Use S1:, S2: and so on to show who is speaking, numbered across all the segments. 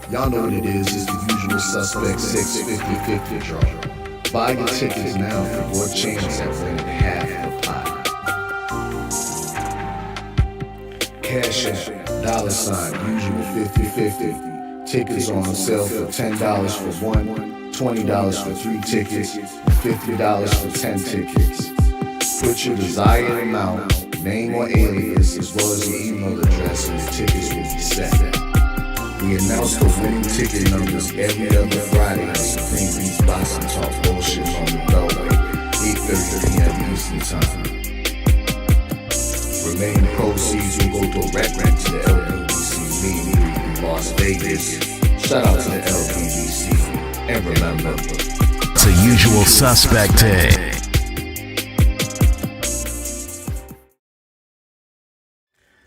S1: Y'all know what it is, it's the usual suspect 650-50 draw. Buy your tickets now for your chance at winning half the pot. Cash App, $, usual 50-50. Tickets are on sale for $10 for one, $20 for 3 tickets, and $50 for 10 tickets. Put your desired amount, name or alias, as well as your email address, and the tickets will be set. We announce the winning ticket numbers every other Friday on Supreme Beats Boxing Talk Bullshit on the Beltway, 8:30 p.m. Eastern Time. Remaining proceeds will go directly to the LBBC meet and greet in Las Vegas. Shout out to the LBBC, and remember,
S2: it's a usual suspect day.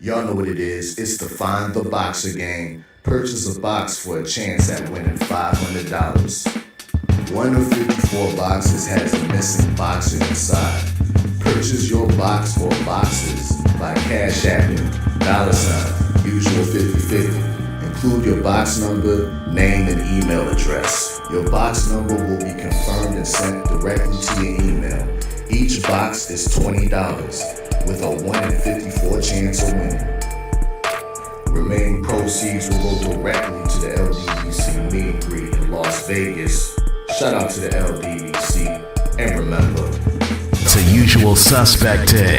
S1: Y'all know what it is, it's the Find the Boxer game. Purchase a box for a chance at winning $500. One of 54 boxes has a missing boxer inside. Purchase your box for boxes by Cash Apping, $, usual 50-50. Include your box number, name, and email address. Your box number will be confirmed and sent directly to your email. Each box is $20, with a 1 in 54 chance of winning. Remaining proceeds will go directly to the LBBC meet and greet in Las Vegas. Shout out to the LBBC, and remember,
S2: it's a usual suspect day.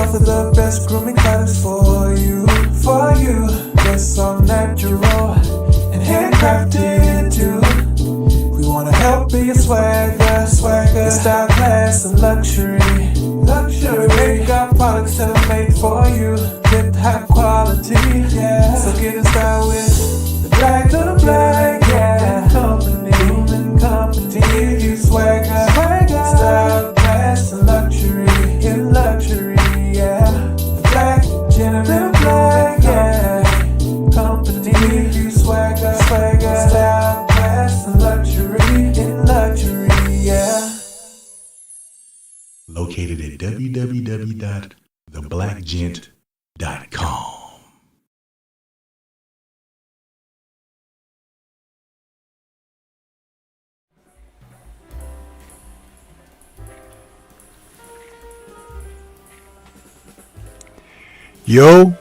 S3: offer the best grooming products for you. Just so natural and handcrafted too. We wanna help be your swagger, style, class, and luxury. We make our products tailor-made for you with high quality. Yeah. So get in style with the black, yeah. Grooming company. Give you swagger, style, class, and luxury. In luxury, yeah. The black, gentleman, yeah. Company. Give you swagger, style, class, and luxury. In luxury, yeah.
S4: Located at www.theblackgent.com.
S5: Yo.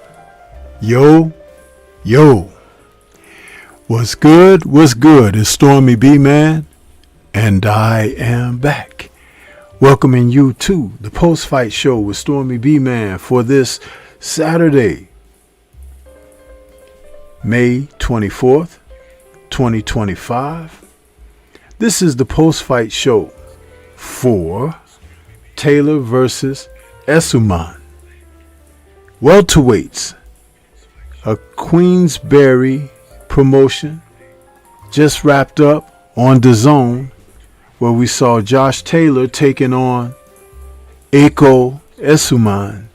S5: What's good? It's Stormybman, and I am back. Welcoming you to the post-fight show with Stormybman for this Saturday, May 24th, 2025. This is the post-fight show for Taylor versus Essuman Welterweights, a Queensberry promotion just wrapped up on Dazn, where we saw Josh Taylor taking on Essuman.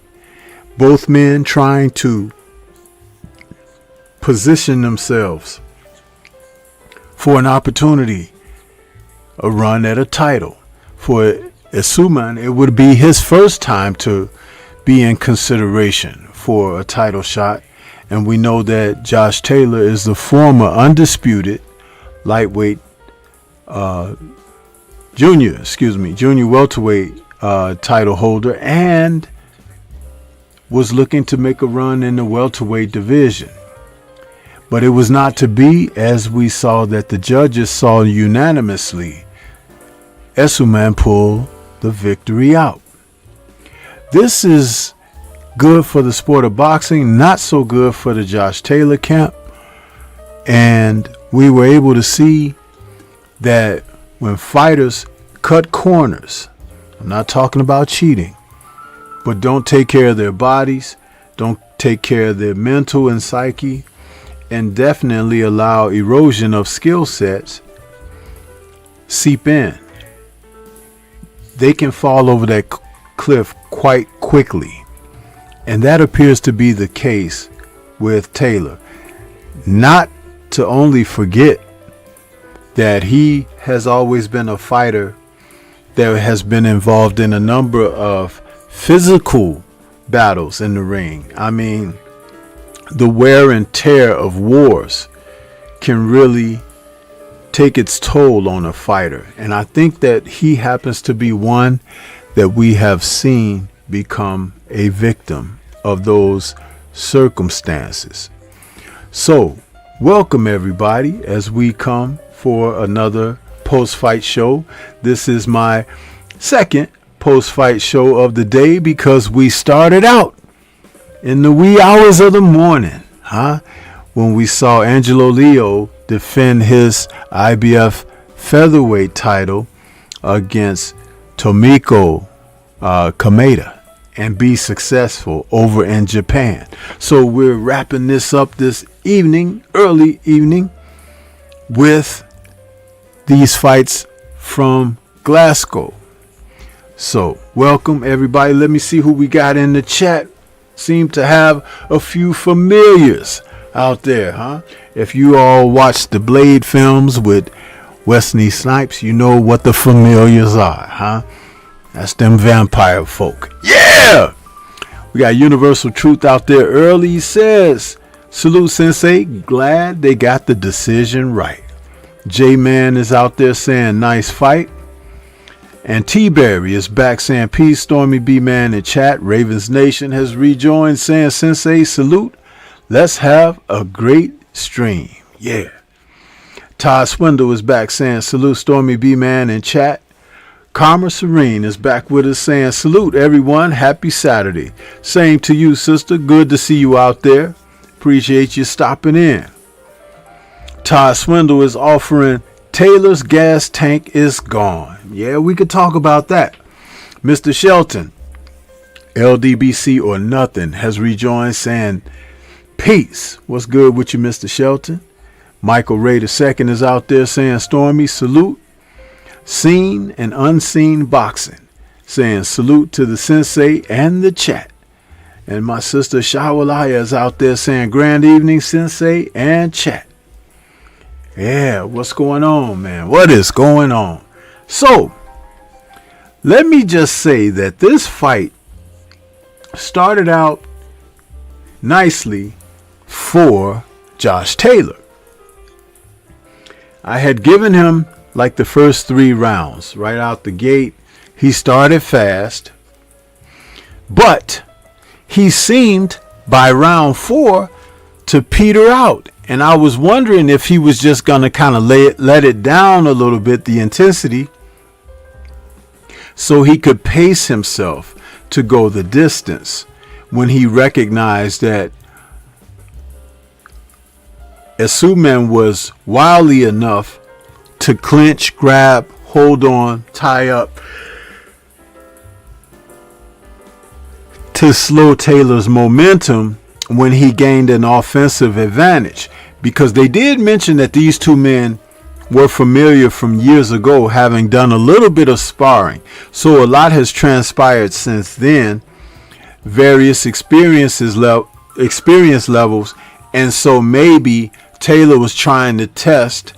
S5: Both men trying to position themselves for an opportunity, a run at a title. For Essuman, it would be his first time to be in consideration for a title shot. And we know that Josh Taylor is the former undisputed lightweight junior welterweight title holder, and was looking to make a run in the welterweight division. But it was not to be, as we saw that the judges saw unanimously Essuman pull the victory out. This is good for the sport of boxing, not so good for the Josh Taylor camp. And we were able to see that when fighters cut corners, I'm not talking about cheating, but don't take care of their bodies, don't take care of their mental and psyche, and definitely allow erosion of skill sets seep in, they can fall over that cliff quite quickly. And that appears to be the case with Taylor. Not to only forget that he has always been a fighter that has been involved in a number of physical battles in the ring. I mean, the wear and tear of wars can really take its toll on a fighter. And I think that he happens to be one that we have seen become a victim of those circumstances. So, welcome everybody as we come for another post-fight show. This is my second post-fight show of the day because we started out in the wee hours of the morning, when we saw Angelo Leo defend his IBF featherweight title against Tomiko Kameda and be successful over in Japan. So we're wrapping this up this evening, early evening, with these fights from Glasgow. So welcome everybody. Let me see who we got in the chat. Seem to have a few familiars out there, If you all watched the Blade films with Wesley Snipes, you know what the familiars are, That's them vampire folk. Yeah! We got Universal Truth out there early. He says, salute Sensei. Glad they got the decision right. J-Man is out there saying nice fight. And T-Berry is back saying peace. Stormy B-Man in chat. Ravens Nation has rejoined saying Sensei salute. Let's have a great stream. Yeah. Todd Swindle is back saying salute Stormy B-Man in chat. Karma Serene is back with us saying, salute everyone. Happy Saturday. Same to you, sister. Good to see you out there. Appreciate you stopping in. Todd Swindle is offering Taylor's gas tank is gone. Yeah, we could talk about that. Mr. Shelton, LDBC or nothing, has rejoined saying, peace. What's good with you, Mr. Shelton? Michael Ray II is out there saying, Stormy, salute. Seen and unseen boxing, saying salute to the sensei and the chat. And my sister Shawalaya is out there saying grand evening, sensei and chat. Yeah, what's going on, man? What is going on? So, let me just say that this fight started out nicely for Josh Taylor. I had given him like the first 3 rounds right out the gate. He started fast, but he seemed by round 4 to peter out. And I was wondering if he was just going to kind of let it down a little bit, the intensity, so he could pace himself to go the distance when he recognized that Essuman was wily enough to clinch, grab, hold on, tie up to slow Taylor's momentum when he gained an offensive advantage. Because they did mention that these two men were familiar from years ago, having done a little bit of sparring. So a lot has transpired since then, various experience levels, and so maybe Taylor was trying to test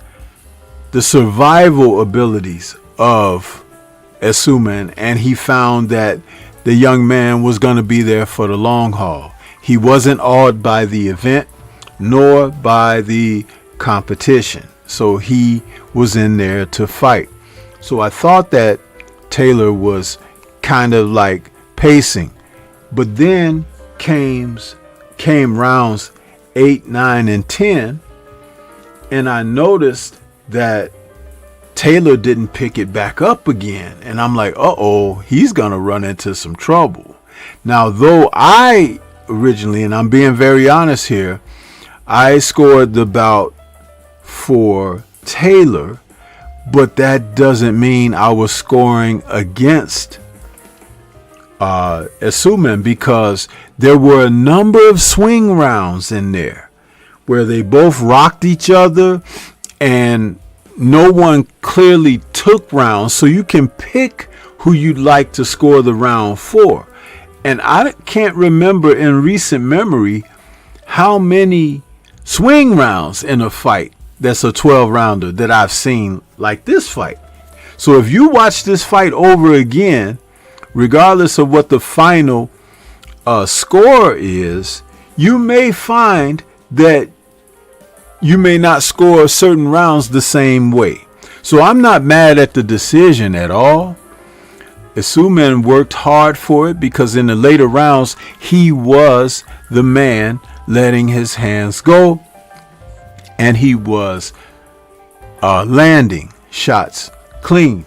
S5: the survival abilities of Essuman, and he found that the young man was going to be there for the long haul. He wasn't awed by the event nor by the competition, so he was in there to fight. So I thought that Taylor was kind of like pacing, but then came rounds 8, 9, and 10, and I noticed that Taylor didn't pick it back up again. And I'm like, uh-oh, he's going to run into some trouble. Now, though I originally, and I'm being very honest here, I scored the bout for Taylor, but that doesn't mean I was scoring against Essuman, because there were a number of swing rounds in there where they both rocked each other and no one clearly took rounds, so you can pick who you'd like to score the round for. And I can't remember in recent memory how many swing rounds in a fight that's a 12-rounder that I've seen like this fight. So if you watch this fight over again, regardless of what the final score is, you may find that you may not score certain rounds the same way. So I'm not mad at the decision at all. Essuman worked hard for it, because in the later rounds, he was the man letting his hands go, and he was landing shots clean.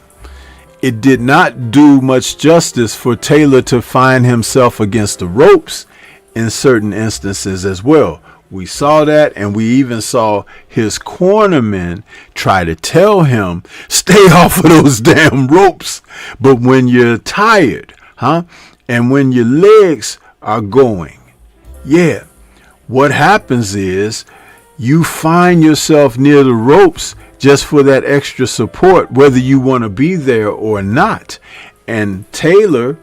S5: It did not do much justice for Taylor to find himself against the ropes in certain instances as well. We saw that, and we even saw his cornermen try to tell him, stay off of those damn ropes. But when you're tired, and when your legs are going, what happens is you find yourself near the ropes just for that extra support, whether you want to be there or not. And Taylor,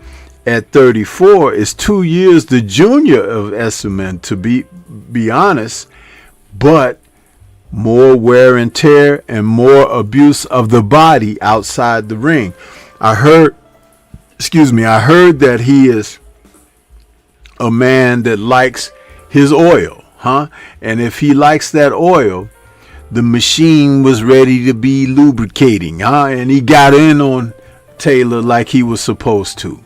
S5: at 34, is 2 years the junior of Essuman, to be honest, but more wear and tear and more abuse of the body outside the ring. I heard that he is a man that likes his oil, and if he likes that oil, the machine was ready to be lubricating, and he got in on Taylor like he was supposed to.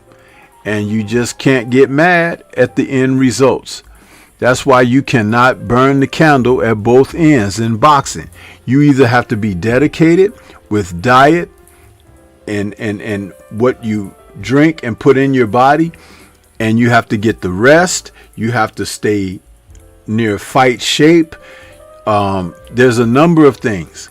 S5: And you just can't get mad at the end results. That's why you cannot burn the candle at both ends in boxing. You either have to be dedicated with diet and what you drink and put in your body, and you have to get the rest. You have to stay near fight shape. There's a number of things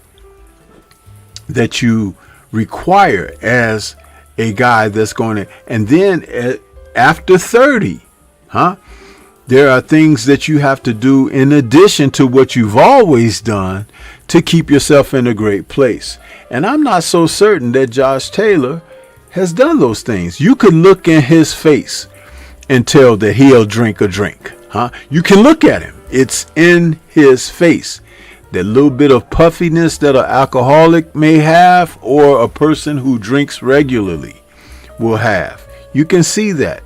S5: that you require as a guy that's going to, and then after 30, there are things that you have to do in addition to what you've always done to keep yourself in a great place. And I'm not so certain that Josh Taylor has done those things. You could look in his face and tell that he'll drink a drink. You can look at him. It's in his face. That little bit of puffiness that an alcoholic may have, or a person who drinks regularly will have. You can see that.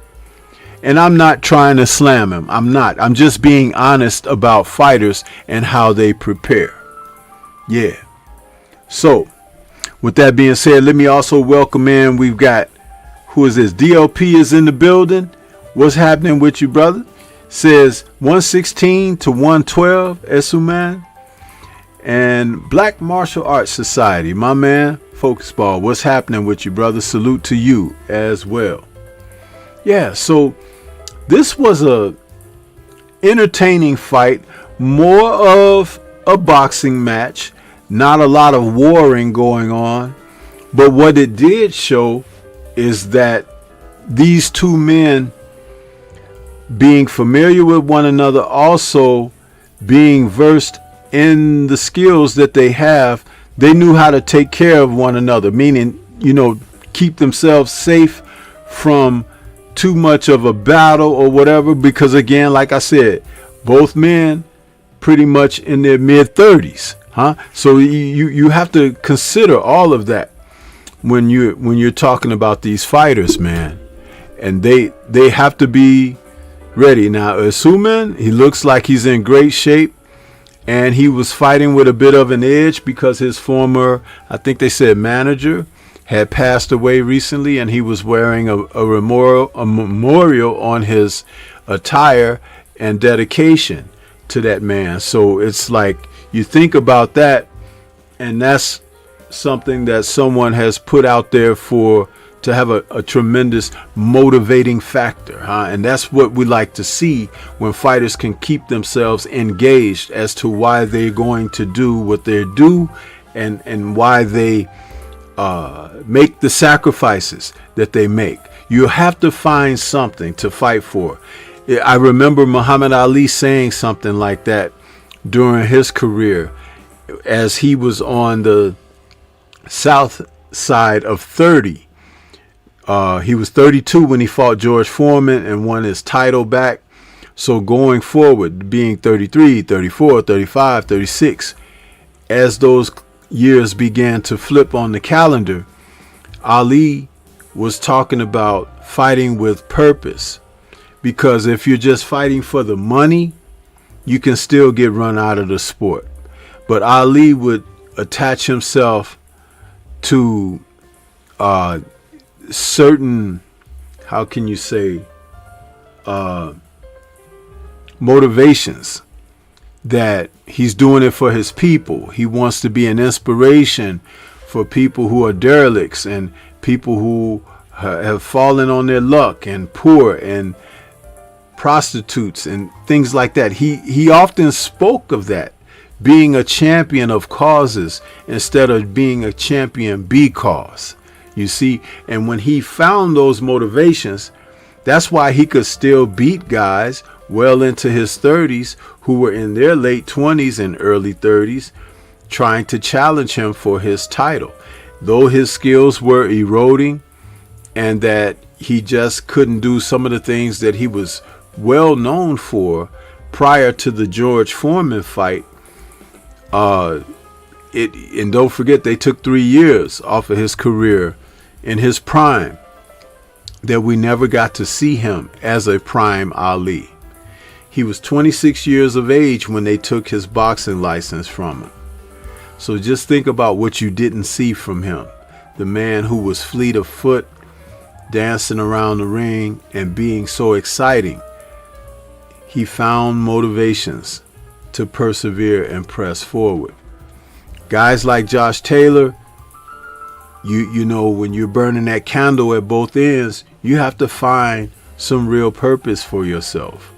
S5: And I'm not trying to slam him. I'm not. I'm just being honest about fighters and how they prepare. Yeah. So, with that being said, let me also welcome in. We've got, who is this? DLP is in the building. What's happening with you, brother? Says 116 to 112, Essuman. And Black Martial Arts Society, my man, Focus Ball. What's happening with you, brother? Salute to you as well. Yeah, so this was a entertaining fight, more of a boxing match, not a lot of warring going on. But what it did show is that these two men, being familiar with one another, also being versed in the skills that they have, they knew how to take care of one another, meaning, keep themselves safe from too much of a battle or whatever, because again, like I said, both men pretty much in their mid-30s, so you have to consider all of that when you're talking about these fighters, man. And they have to be ready. Now, Essuman, he looks like he's in great shape, and he was fighting with a bit of an edge because his former, I think they said, manager had passed away recently, and he was wearing a memorial on his attire and dedication to that man. So it's like, you think about that, and that's something that someone has put out there to have a tremendous motivating factor, and that's what we like to see when fighters can keep themselves engaged as to why they're going to do what they do, and why they make the sacrifices that they make. You have to find something to fight for. I remember Muhammad Ali saying something like that during his career, as he was on the south side of 30. He was 32 when he fought George Foreman and won his title back. So going forward, being 33, 34, 35, 36, as those years began to flip on the calendar, Ali was talking about fighting with purpose. Because if you're just fighting for the money, you can still get run out of the sport. But Ali would attach himself to certain, how can you say, motivations, that he's doing it for his people. He wants to be an inspiration for people who are derelicts and people who have fallen on their luck and poor and prostitutes and things like that. He often spoke of that, being a champion of causes instead of being a champion because. You see, and when he found those motivations, that's why he could still beat guys well into his 30s who were in their late 20s and early 30s trying to challenge him for his title. Though his skills were eroding and that he just couldn't do some of the things that he was well known for prior to the George Foreman fight. And don't forget, they took 3 years off of his career in his prime, that we never got to see him as a prime Ali. He was 26 years of age when they took his boxing license from him. So just think about what you didn't see from him. The man who was fleet of foot, dancing around the ring and being so exciting. He found motivations to persevere and press forward. Guys like Josh Taylor, you know, when you're burning that candle at both ends, you have to find some real purpose for yourself.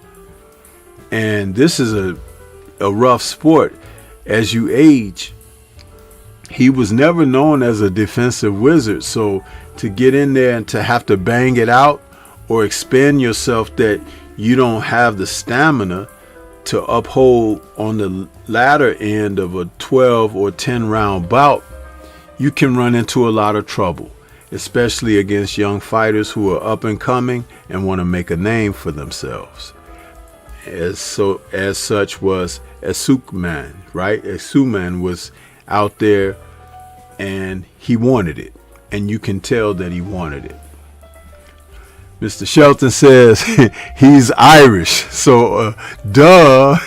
S5: And this is a rough sport. As you age, he was never known as a defensive wizard. So to get in there and to have to bang it out or expend yourself, that you don't have the stamina to uphold on the latter end of a 12 or 10 round bout, you can run into a lot of trouble, especially against young fighters who are up and coming and want to make a name for themselves. As such was Essuman, right? Essuman was out there and he wanted it, and you can tell that he wanted it. Mr. Shelton says he's Irish, so duh,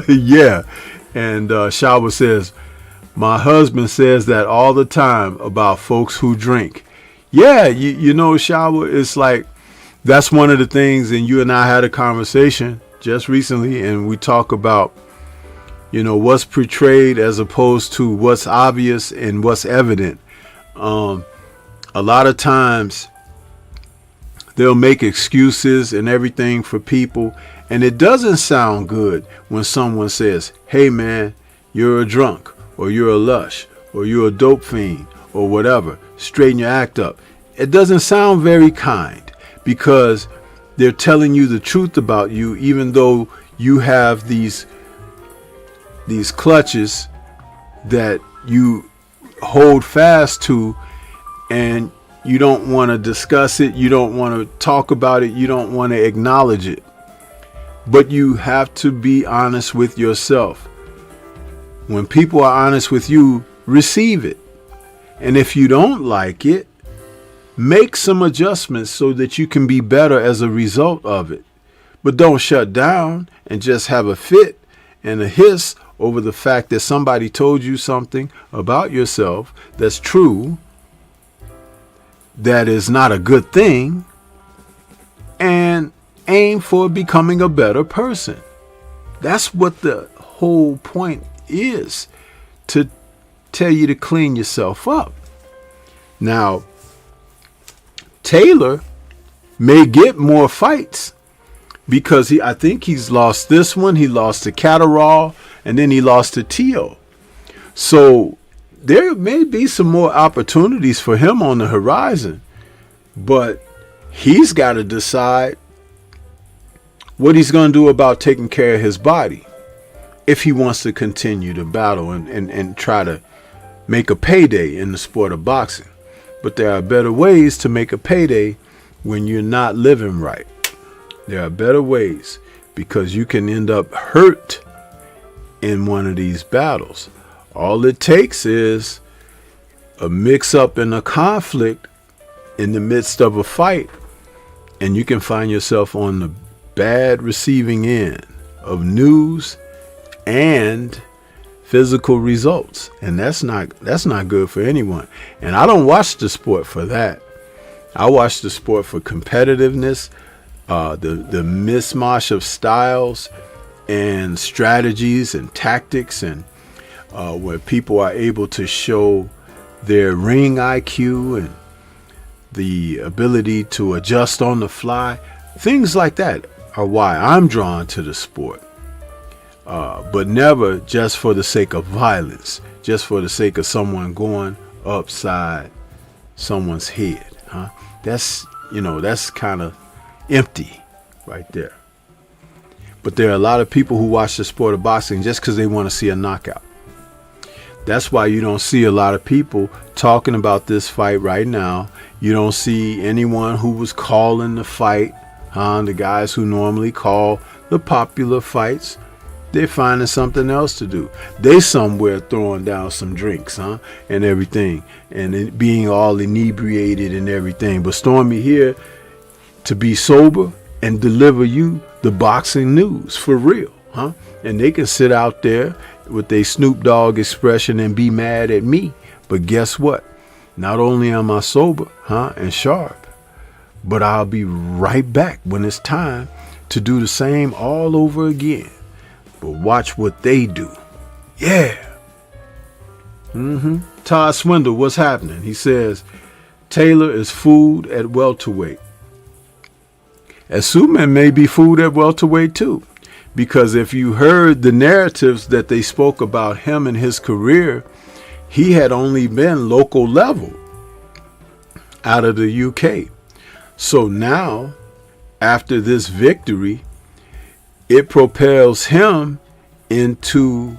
S5: yeah. And Shawa says, my husband says that all the time about folks who drink. Yeah, you know, Shawa, it's like, that's one of the things, and you and I had a conversation just recently, and we talk about, you know, what's portrayed as opposed to what's obvious and what's evident. A lot of times they'll make excuses and everything for people, and it doesn't sound good when someone says, hey man, you're a drunk, or you're a lush, or you're a dope fiend, or whatever. Straighten your act up. It doesn't sound very kind, because they're telling you the truth about you, even though you have these clutches that you hold fast to, and you don't want to discuss it, you don't want to talk about it, you don't want to acknowledge it. But you have to be honest with yourself. When people are honest with you, receive it. And if you don't like it, make some adjustments so that you can be better as a result of it. But don't shut down and just have a fit and a hiss over the fact that somebody told you something about yourself that's true, that is not a good thing, and aim for becoming a better person. That's what the whole point is, to tell you to clean yourself up. Now, Taylor may get more fights because I think he's lost this one. He lost to Catterall, and then he lost to Tio. So there may be some more opportunities for him on the horizon, but he's got to decide what he's going to do about taking care of his body if he wants to continue to battle and try to make a payday in the sport of boxing. But there are better ways to make a payday when you're not living right. There are better ways, because you can end up hurt in one of these battles. All it takes is a mix-up and a conflict in the midst of a fight, and you can find yourself on the bad receiving end of news and physical results, and that's not good for anyone. And I don't watch the sport for that. I watch the sport for competitiveness, the mismatch of styles and strategies and tactics, and where people are able to show their ring IQ and the ability to adjust on the fly. Things like that are why I'm drawn to the sport. But never just for the sake of violence, just for the sake of someone going upside someone's head. That's kind of empty right there. But there are a lot of people who watch the sport of boxing just because they want to see a knockout. That's why you don't see a lot of people talking about this fight right now. You don't see anyone who was calling the fight, the guys who normally call the popular fights. They're finding something else to do. They somewhere throwing down some drinks, and everything, and it being all inebriated and everything. But Stormy here to be sober and deliver you the boxing news for real, And they can sit out there with their Snoop Dogg expression and be mad at me. But guess what? Not only am I sober, and sharp, but I'll be right back when it's time to do the same all over again. But watch what they do. Yeah. Todd Swindle, what's happening? He says, Taylor is food at welterweight. Essuman may be food at welterweight too. Because if you heard the narratives that they spoke about him and his career, he had only been local level out of the UK. So now, after this victory, it propels him into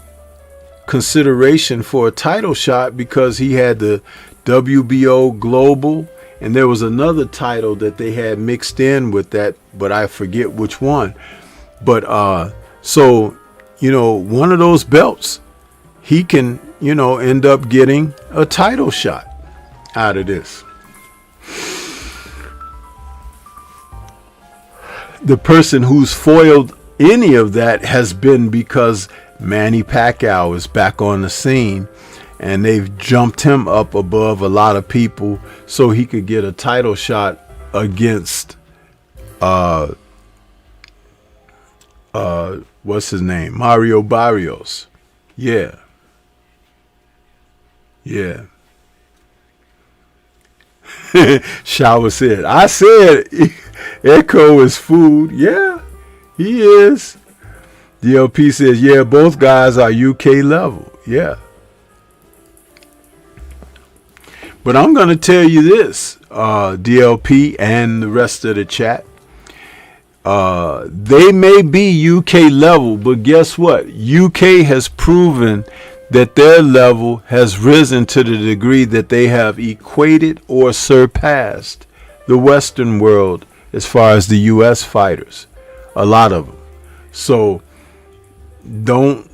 S5: consideration for a title shot because he had the WBO Global, and there was another title that they had mixed in with that, but I forget which one. But so, one of those belts, he can, end up getting a title shot out of this. The person who's foiled any of that has been because Manny Pacquiao is back on the scene, and they've jumped him up above a lot of people so he could get a title shot against what's his name? Mario Barrios. Yeah. Shower said, I said Echo is food. Yeah, he is. DLP says, yeah, both guys are UK level. Yeah. But I'm going to tell you this, DLP and the rest of the chat. They may be UK level, but guess what? UK has proven that their level has risen to the degree that they have equated or surpassed the Western world as far as the US fighters. A lot of them. So don't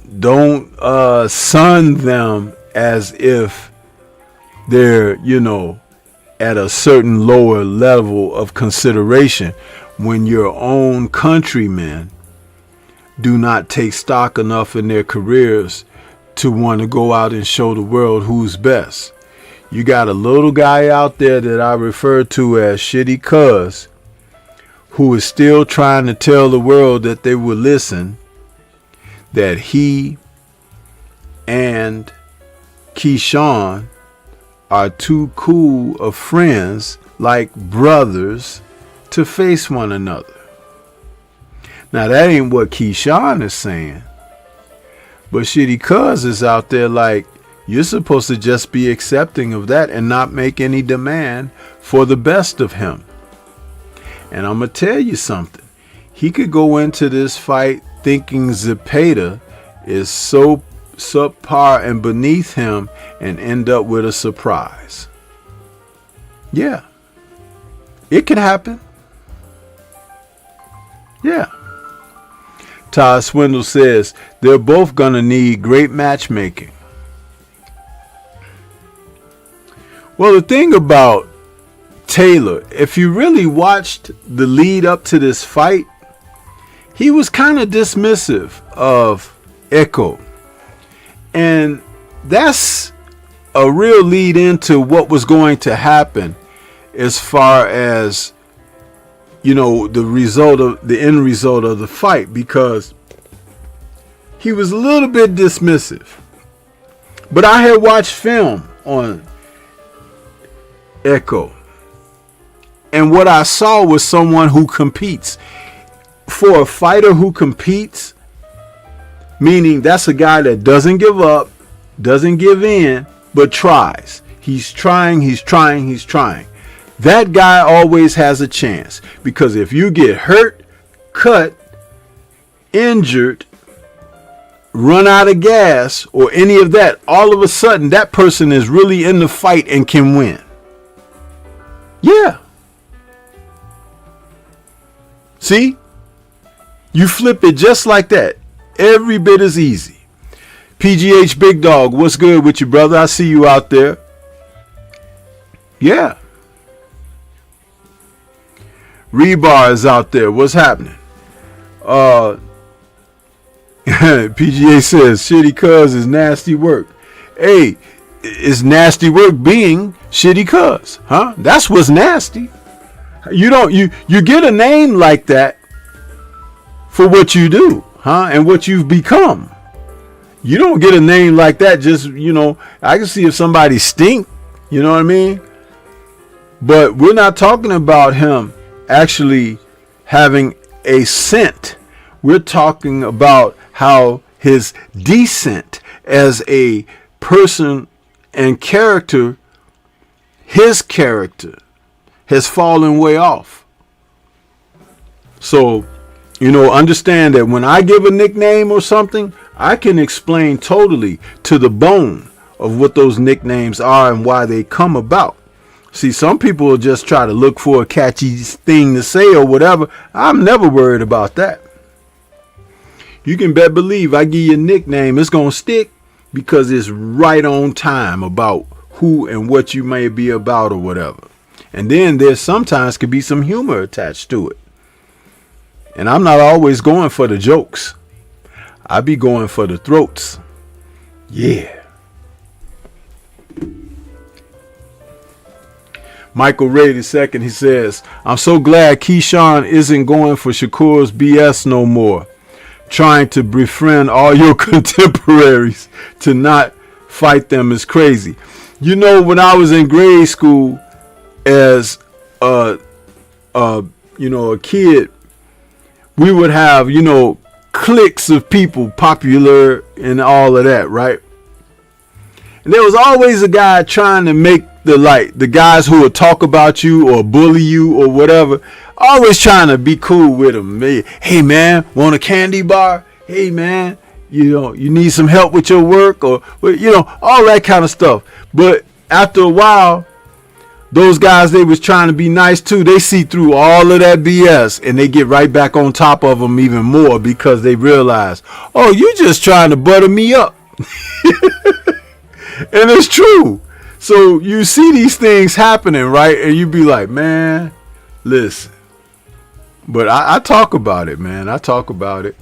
S5: sun them as if they're, at a certain lower level of consideration when your own countrymen do not take stock enough in their careers to want to go out and show the world who's best. You got a little guy out there that I refer to as Shitty Cuz, who is still trying to tell the world that they will listen, that he and Keyshawn are too cool of friends, like brothers, to face one another. Now that ain't what Keyshawn is saying. But Shitty Cuz is out there like, you're supposed to just be accepting of that and not make any demand for the best of him. And I'm going to tell you something. He could go into this fight thinking Zepeda is so subpar and beneath him and end up with a surprise. Yeah. It can happen. Yeah. Todd Swindle says they're both going to need great matchmaking. Well, the thing about Taylor, if you really watched the lead up to this fight, he was kind of dismissive of Echo. And that's a real lead into what was going to happen as far as, the end result of the fight, because he was a little bit dismissive. But I had watched film on Echo, and what I saw was someone who competes. For a fighter who competes, meaning that's a guy that doesn't give up, doesn't give in, but tries. He's trying. That guy always has a chance, because if you get hurt, cut, injured, run out of gas, or any of that, all of a sudden that person is really in the fight and can win. Yeah. See? You flip it just like that. Every bit as easy. PGH Big Dog, what's good with you, brother? I see you out there. Yeah. Rebar is out there. What's happening? PGA says Shitty Cuz is nasty work. Hey, it's nasty work being Shitty Cuz, huh? That's what's nasty. You get a name like that for what you do, huh? And what you've become. You don't get a name like that. Just, I can see if somebody stink, you know what I mean? But we're not talking about him actually having a scent. We're talking about how his descent as a person and character, his character has fallen way off. So, understand that when I give a nickname or something, I can explain totally to the bone of what those nicknames are and why they come about. See, some people will just try to look for a catchy thing to say or whatever. I'm never worried about that. You can bet believe I give you a nickname, it's going to stick because it's right on time about who and what you may be about or whatever. And then there's sometimes could be some humor attached to it. And I'm not always going for the jokes. I be going for the throats. Yeah. Michael Ray II, he says, I'm so glad Keyshawn isn't going for Shakur's BS no more. Trying to befriend all your contemporaries to not fight them is crazy. When I was in grade school as a kid, we would have, cliques of people popular and all of that, right? And there was always a guy trying to make the guys who would talk about you or bully you or whatever, always trying to be cool with them. Hey man, want a candy bar? Hey man, you need some help with your work or all that kind of stuff. But after a while, those guys they was trying to be nice too. They see through all of that BS and they get right back on top of them even more because they realize, oh, you just trying to butter me up. And it's true. So you see these things happening, right? And you be like, man, listen. But I talk about it, man. I talk about it.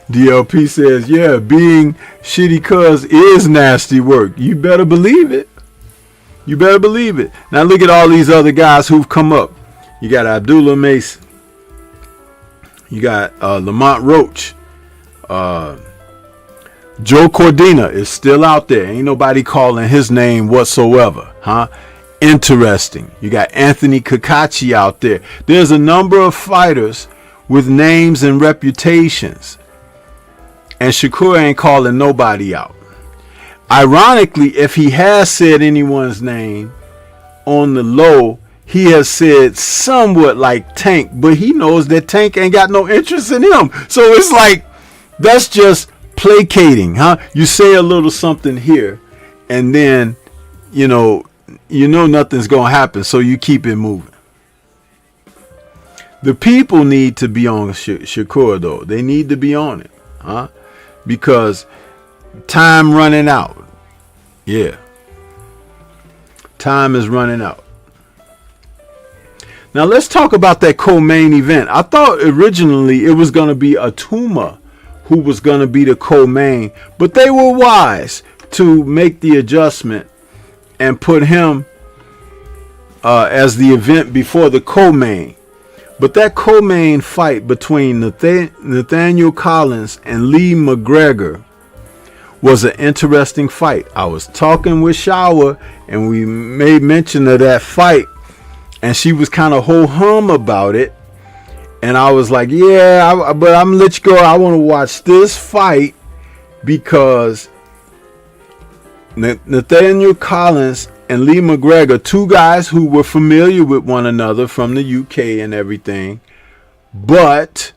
S5: DLP says, yeah, being shitty cuz is nasty work. You better believe it. You better believe it. Now look at all these other guys who've come up. You got Abdullah Mason. You got Lamont Roach. Joe Cordina is still out there. Ain't nobody calling his name whatsoever. Huh? Interesting. You got Anthony Kakachi out there. There's a number of fighters with names and reputations. And Shakur ain't calling nobody out. Ironically, if he has said anyone's name on the low, he has said somewhat like Tank, but he knows that Tank ain't got no interest in him. So it's like, that's just placating, huh? You say a little something here, and then, nothing's going to happen, so you keep it moving. The people need to be on Shakur, though. They need to be on it, huh? Because time running out. Yeah. Time is running out. Now let's talk about that co-main event. I thought originally it was going to be Atuma who was going to be the co-main, but they were wise to make the adjustment and put him as the event before the co-main. But that co-main fight between Nathaniel Collins and Lee McGregor was an interesting fight. I was talking with Shawa and we made mention of that fight, and she was kind of ho-hum about it. And I was like, yeah, but I'm going to let you go. I want to watch this fight because Nathaniel Collins and Lee McGregor, two guys who were familiar with one another from the UK and everything. But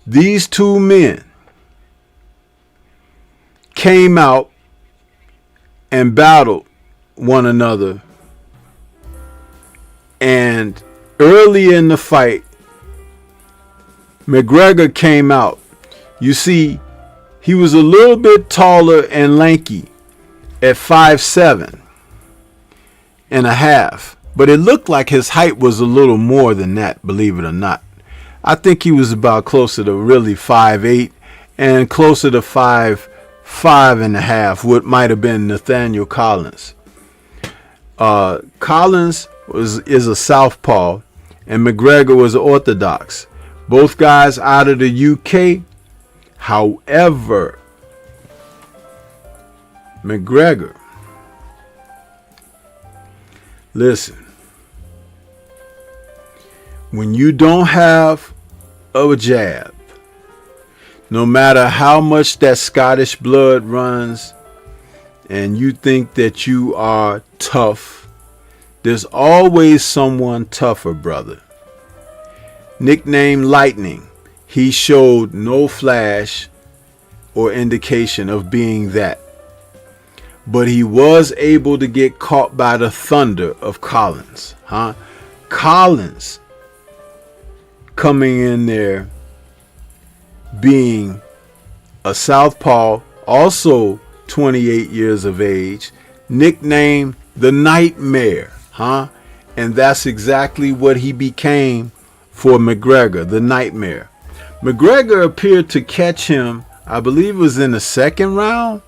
S5: these two men came out and battled one another. And early in the fight, McGregor came out. You see, he was a little bit taller and lanky at 5'7" and a half. But it looked like his height was a little more than that, believe it or not. I think he was about closer to really 5'8" and closer to 5'5" and a half, what might have been Nathaniel Collins. Collins is a southpaw, and McGregor was orthodox. Both guys out of the UK. However, McGregor, listen, when you don't have a jab, no matter how much that Scottish blood runs and you think that you are tough, there's always someone tougher, brother. Nicknamed Lightning, he showed no flash or indication of being that. But he was able to get caught by the thunder of Collins. Collins coming in there being a southpaw, also 28 years of age, nicknamed the Nightmare. And that's exactly what he became for McGregor, the Nightmare. McGregor appeared to catch him, I believe it was in the second round,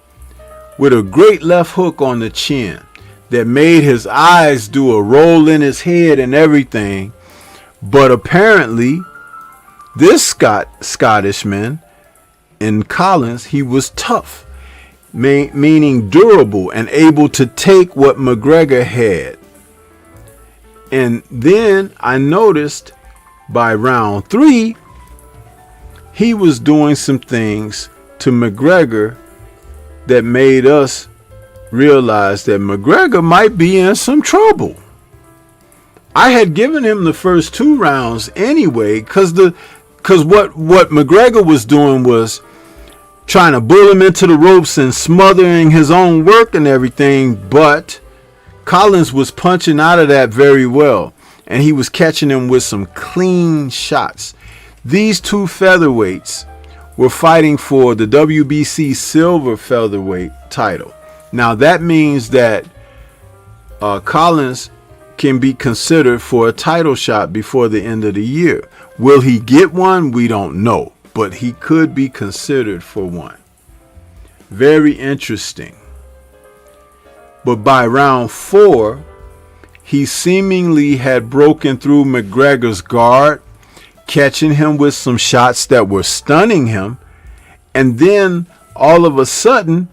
S5: with a great left hook on the chin that made his eyes do a roll in his head and everything. But apparently, this Scottishman in Collins, he was tough, meaning durable and able to take what McGregor had. And then I noticed by round 3, he was doing some things to McGregor that made us realize that McGregor might be in some trouble. I had given him the first 2 rounds anyway, because what McGregor was doing was trying to bull him into the ropes and smothering his own work and everything, but Collins was punching out of that very well, and he was catching him with some clean shots. These 2 featherweights were fighting for the WBC silver featherweight title. Now that means that Collins can be considered for a title shot before the end of the year. Will he get one? We don't know, but he could be considered for one. Very interesting. But by round 4, he seemingly had broken through McGregor's guard, catching him with some shots that were stunning him. And then all of a sudden,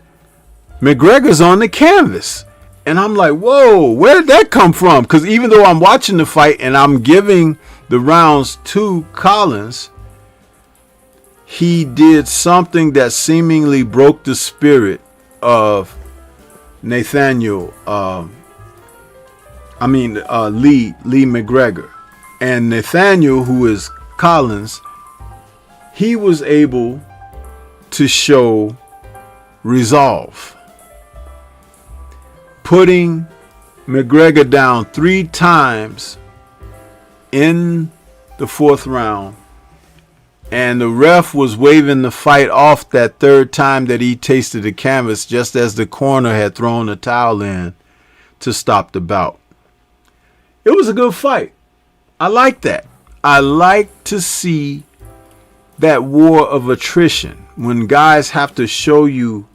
S5: McGregor's on the canvas. And I'm like, whoa, where did that come from? Because even though I'm watching the fight and I'm giving the rounds to Collins, he did something that seemingly broke the spirit of Lee McGregor. And Nathaniel, who is Collins, he was able to show resolve, putting McGregor down 3 times in the 4th round, and the ref was waving the fight off that 3rd time that he tasted the canvas, just as the corner had thrown a towel in to stop the bout. It was a good fight. I like that. I like to see that war of attrition when guys have to show you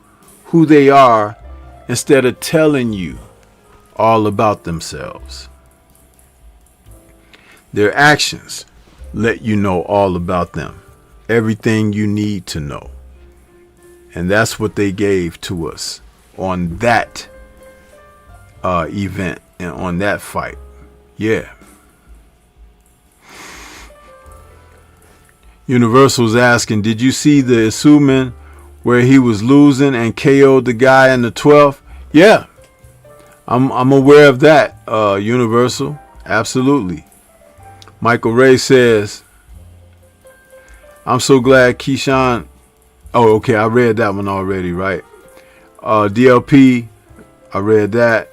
S5: who they are instead of telling you all about themselves. Their actions let you know all about them, everything you need to know. And that's what they gave to us on that event and on that fight. Yeah. Universal's asking, did you see the Essuman where he was losing and KO'd the guy in the 12th? Yeah, I'm aware of that, Universal. Absolutely. Michael Ray says, I'm so glad Keyshawn. Oh, okay, I read that one already, right? DLP, I read that.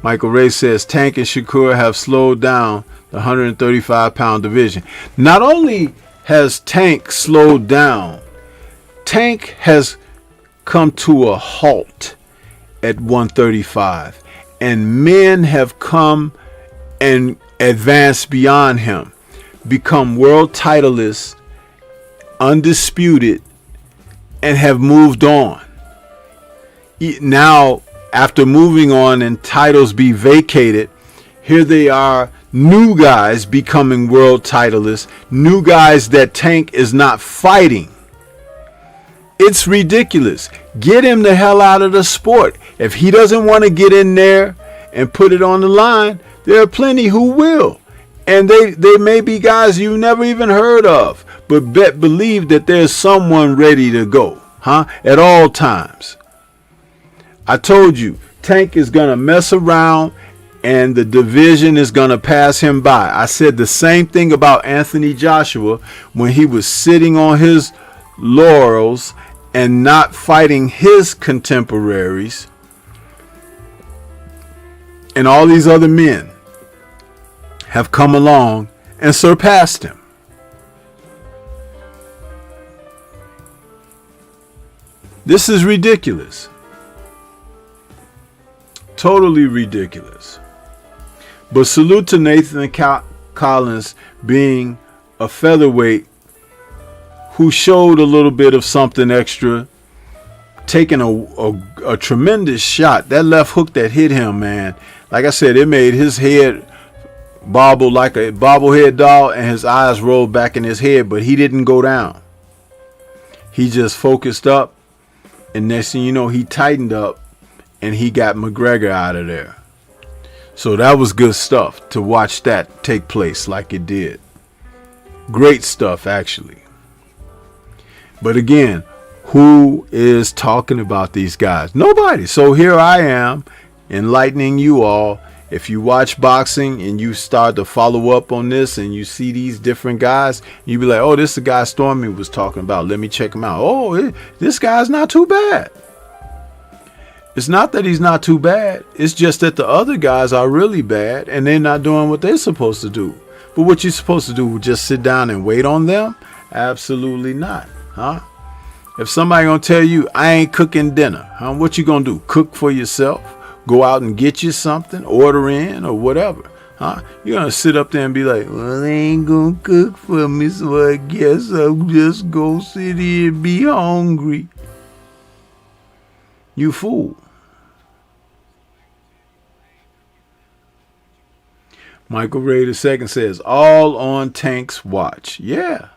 S5: Michael Ray says, Tank and Shakur have slowed down the 135-pound division. Not only has Tank slowed down, Tank has come to a halt at 135, and men have come and advanced beyond him, become world titleists, undisputed, and have moved on. Now, after moving on and titles be vacated, Here they are, new guys becoming world titleists, new guys that Tank is not fighting. It's ridiculous. Get him the hell out of the sport. If he doesn't want to get in there and put it on the line, there are plenty who will. And they may be guys you never even heard of, but believe that there's someone ready to go, at all times. I told you, Tank is going to mess around and the division is going to pass him by. I said the same thing about Anthony Joshua when he was sitting on his laurels and not fighting his contemporaries. And all these other men have come along and surpassed him. This is ridiculous. Totally ridiculous. But salute to Nathan Collins being a featherweight who showed a little bit of something extra, taking a tremendous shot. That left hook that hit him, man, like I said, it made his head bobble like a bobblehead doll and his eyes rolled back in his head, but he didn't go down. He just focused up, and next thing you know, he tightened up and he got McGregor out of there. So that was good stuff to watch that take place like it did. Great stuff, actually. But again, who is talking about these guys? Nobody. So here I am enlightening you all. If you watch boxing and you start to follow up on this and you see these different guys, you be like, oh, this is the guy Stormy was talking about. Let me check him out. Oh, this guy's not too bad. It's not that he's not too bad. It's just that the other guys are really bad and they're not doing what they're supposed to do. But what you're supposed to do, just sit down and wait on them? Absolutely not. If somebody gonna tell you I ain't cooking dinner, what you gonna do? Cook for yourself? Go out and get you something, order in or whatever. You're gonna sit up there and be like, well, they ain't gonna cook for me, so I guess I'll just go sit here and be hungry. You fool. Michael Ray II says, all on Tank's watch. Yeah.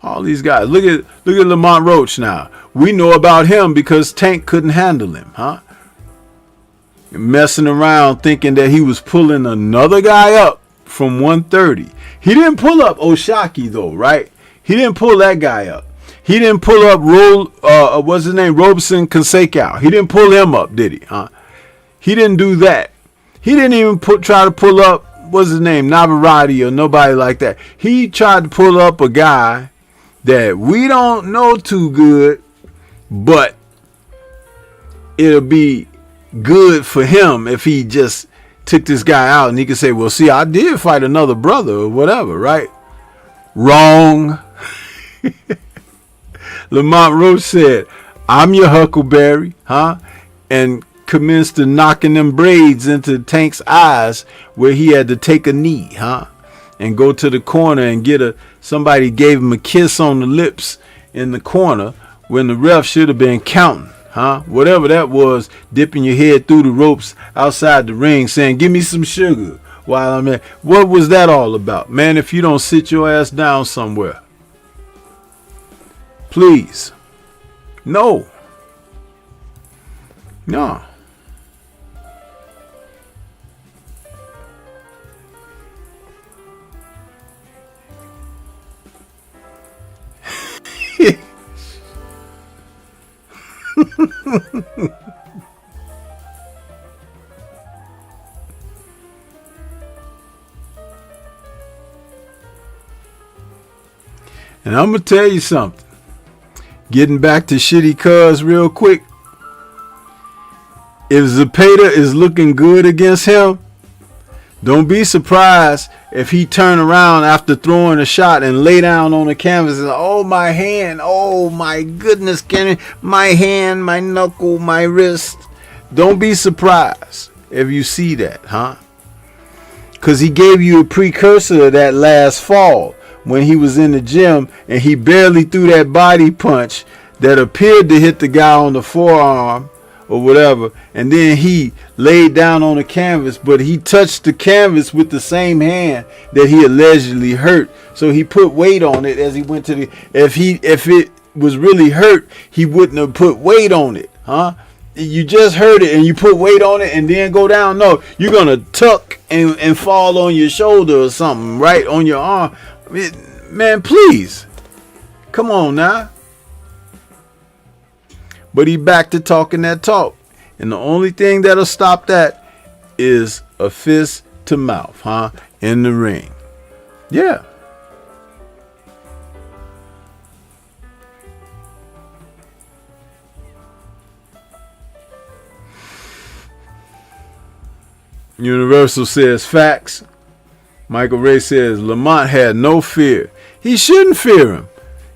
S5: All these guys. Look at Lamont Roach now. We know about him because Tank couldn't handle him, messing around thinking that he was pulling another guy up from 130. He didn't pull up Oshaki though, right? He didn't pull that guy up. He didn't pull up what's his name? Robeson Conseco. He didn't pull him up, did he? He didn't do that. He didn't even try to pull up, what's his name? Navarrete or nobody like that. He tried to pull up a guy that we don't know too good, but it'll be good for him if he just took this guy out and he could say, well, see, I did fight another brother or whatever, right? Wrong. Lamont Roach said, I'm your Huckleberry, and commenced to knocking them braids into Tank's eyes where he had to take a knee, and go to the corner and get somebody gave him a kiss on the lips in the corner when the ref should have been counting, whatever that was, dipping your head through the ropes outside the ring saying, give me some sugar while I'm in. What was that all about? Man, if you don't sit your ass down somewhere. Please. No. And I'm going to tell you something. Getting back to Shitty Cuz real quick. If Zepeda is looking good against him, don't be surprised if he turn around after throwing a shot and lay down on the canvas and, oh, my hand, oh, my goodness, my hand, my knuckle, my wrist. Don't be surprised if you see that, Because he gave you a precursor of that last fall when he was in the gym and he barely threw that body punch that appeared to hit the guy on the forearm or whatever, and then he laid down on the canvas, but he touched the canvas with the same hand that he allegedly hurt. So he put weight on it as he went to the. If it was really hurt, he wouldn't have put weight on it, huh? You just hurt it and you put weight on it and then go down. No, you're gonna tuck and fall on your shoulder or something, right on your arm. Man, please, come on now. But he back to talking that talk. And the only thing that'll stop that is a fist to mouth, huh? In the ring. Yeah. Universal says facts. Michael Ray says Lamont had no fear. He shouldn't fear him.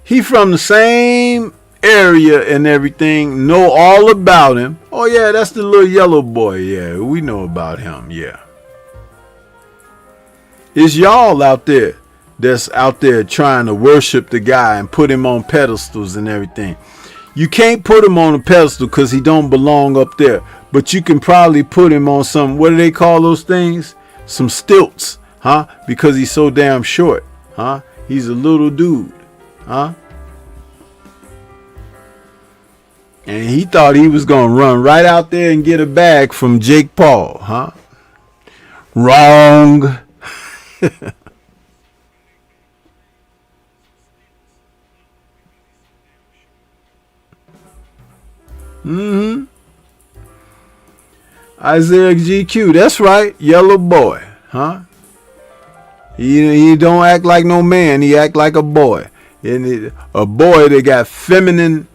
S5: He from the same area and everything, know all about him. Oh yeah, that's the little yellow boy. Yeah, we know about him. Yeah. It's y'all out there that's out there trying to worship the guy and put him on pedestals and everything. You can't put him on a pedestal because he don't belong up there. But you can probably put him on some, what do they call those things? Some stilts, huh? Because he's so damn short, huh? He's a little dude, huh? And he thought he was going to run right out there and get a bag from Jake Paul, huh? Wrong. Mm-hmm. Isaiah GQ, that's right, yellow boy, huh? He don't act like no man, he act like a boy. And a boy that got feminine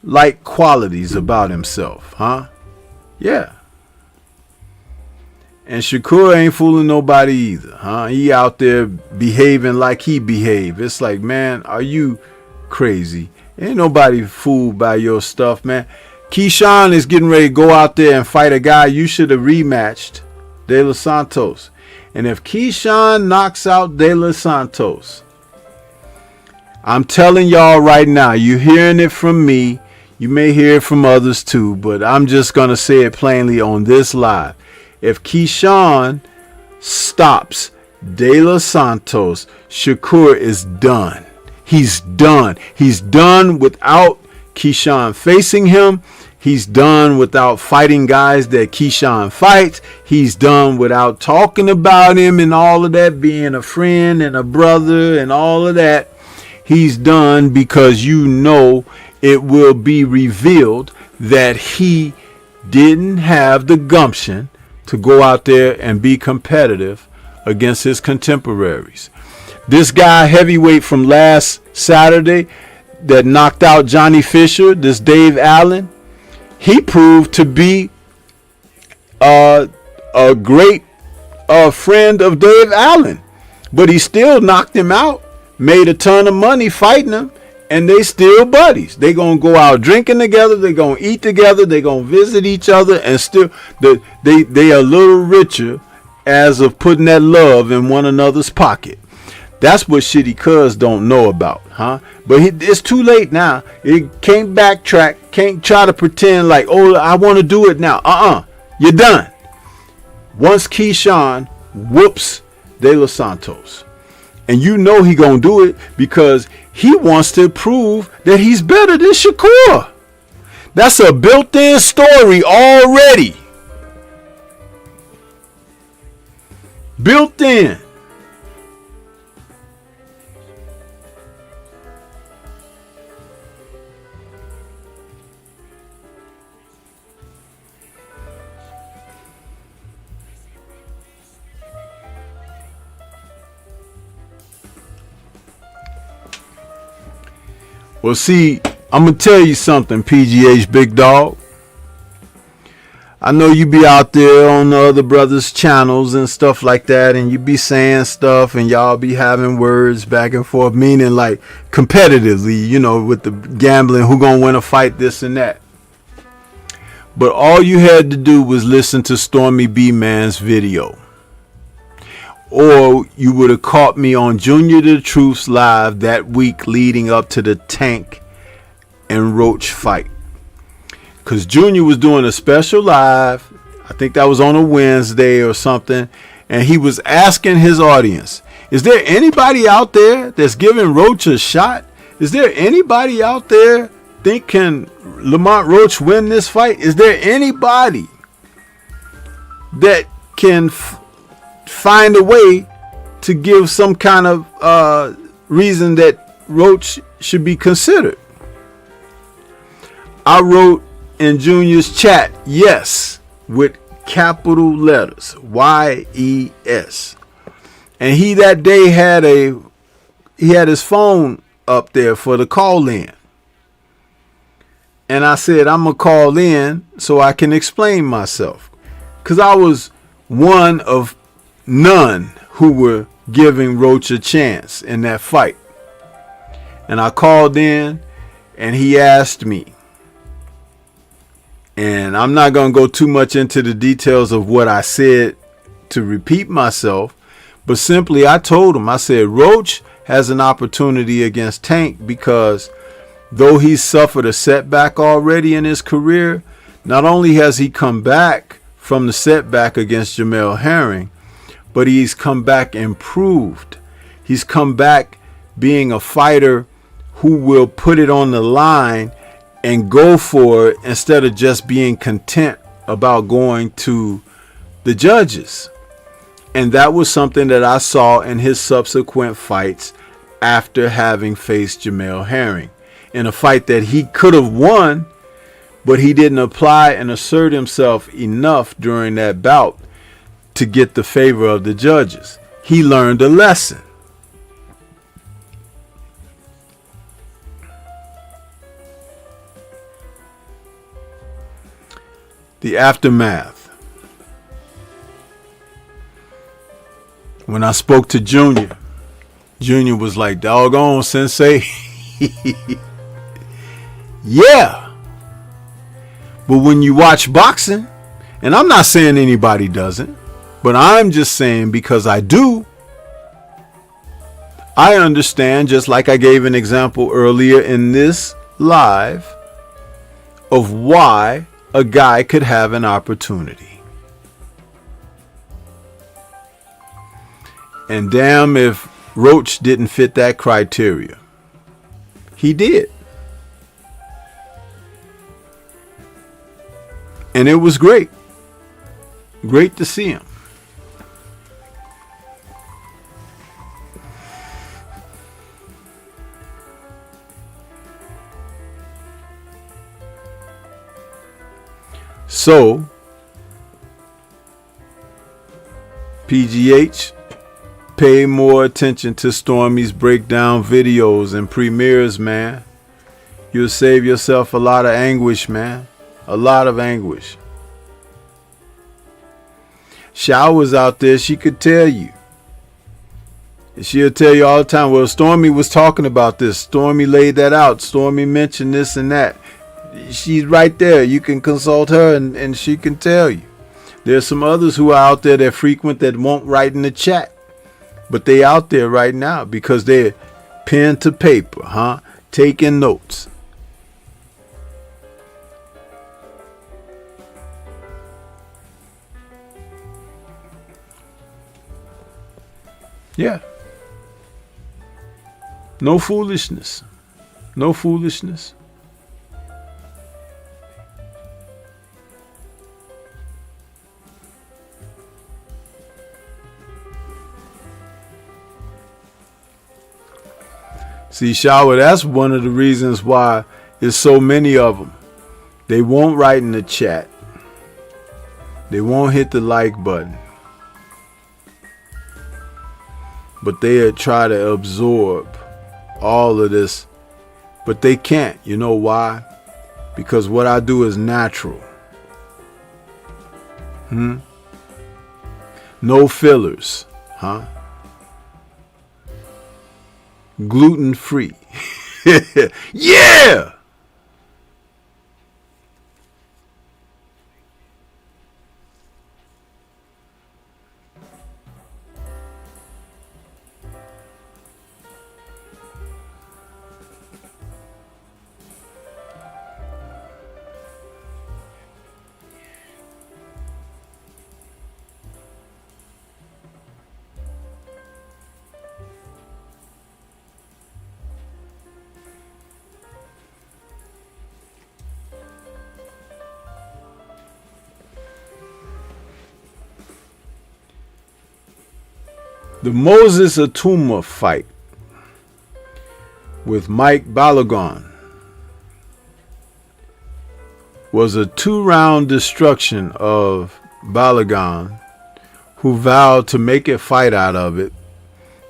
S5: like qualities about himself, huh? Yeah. And Shakur ain't fooling nobody either, huh? He out there behaving like he behave. It's like, man, are you crazy? Ain't nobody fooled by your stuff, man. Keyshawn is getting ready to go out there and fight a guy you should have rematched, De Los Santos. And if Keyshawn knocks out De Los Santos, I'm telling y'all right now, you're hearing it from me. You may hear it from others too, but I'm just going to say it plainly on this live. If Keyshawn stops De Los Santos, Shakur is done. He's done. He's done without Keyshawn facing him. He's done without fighting guys that Keyshawn fights. He's done without talking about him and all of that, being a friend and a brother and all of that. He's done because you know it will be revealed that he didn't have the gumption to go out there and be competitive against his contemporaries. This guy, heavyweight from last Saturday that knocked out Johnny Fisher, this Dave Allen, he proved to be a great friend of Dave Allen. But he still knocked him out, made a ton of money fighting him, and they still buddies. They going to go out drinking together, they going to eat together, they going to visit each other, and still they are a little richer as of putting that love in one another's pocket. That's what shitty cuz don't know about, huh? But it's too late now. It can't backtrack, can't try to pretend like, oh, I want to do it now. You're done. Once Keyshawn whoops De Los Santos, and you know he gonna do it because he wants to prove that he's better than Shakur. That's a built-in story already. Built in. Well, see, I'm going to tell you something, PGH Big Dog. I know you be out there on the other brothers' channels and stuff like that, and you be saying stuff, and y'all be having words back and forth, meaning like competitively, you know, with the gambling, who going to win a fight, this and that. But all you had to do was listen to Stormyman's video. Or you would have caught me on Junior the Truth's live that week leading up to the Tank and Roach fight. because Junior was doing a special live. I think that was on a Wednesday or something. And he was asking his audience, is there anybody out there that's giving Roach a shot? Is there anybody out there think can Lamont Roach win this fight? Is there anybody that can find a way to give some kind of reason that Roach should be considered? I wrote in Junior's chat, yes, with capital letters, YES. And he that day had his phone up there for the call in. And I said, I'm going to call in so I can explain myself. Because I was one of none who were giving Roach a chance in that fight. And I called in and he asked me. And I'm not going to go too much into the details of what I said to repeat myself. But simply I told him, I said, Roach has an opportunity against Tank because though he's suffered a setback already in his career, not only has he come back from the setback against Jamel Herring, but he's come back improved. He's come back being a fighter who will put it on the line and go for it instead of just being content about going to the judges. And that was something that I saw in his subsequent fights after having faced Jamel Herring. In a fight that he could have won, but he didn't apply and assert himself enough during that bout to get the favor of the judges. He learned a lesson. The aftermath. When I spoke to Junior, Junior was like, doggone, Sensei. Yeah. But when you watch boxing, and I'm not saying anybody doesn't, but I'm just saying because I do, I understand, just like I gave an example earlier in this live, of why a guy could have an opportunity. And damn if Roach didn't fit that criteria. He did. And it was great. Great to see him. So, PGH, pay more attention to Stormy's breakdown videos and premieres, man. You'll save yourself a lot of anguish, man. A lot of anguish. Showers out there, she could tell you. She'll tell you all the time, well, Stormy was talking about this. Stormy laid that out. Stormy mentioned this and that. She's right there. You can consult her and she can tell you. There's some others who are out there that frequent that won't write in the chat. But they out there right now because they're pen to paper, taking notes. Yeah. No foolishness. No foolishness. See, Shower, that's one of the reasons why there's so many of them. They won't write in the chat. They won't hit the like button. But they'll try to absorb all of this. But they can't. You know why? Because what I do is natural. No fillers. Gluten free. Yeah. The Moses Atuma fight with Mike Balogun was a 2-round destruction of Balogun, who vowed to make a fight out of it.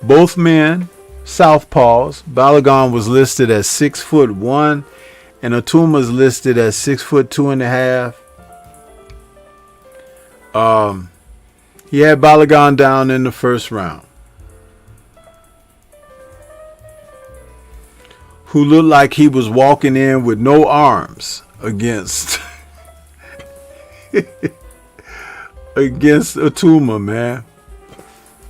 S5: Both men, southpaws. Balogun was listed as 6'1", and Atuma's listed as 6'2.5". He had Balogun down in the first round, who looked like he was walking in with no arms against against Atuma, man.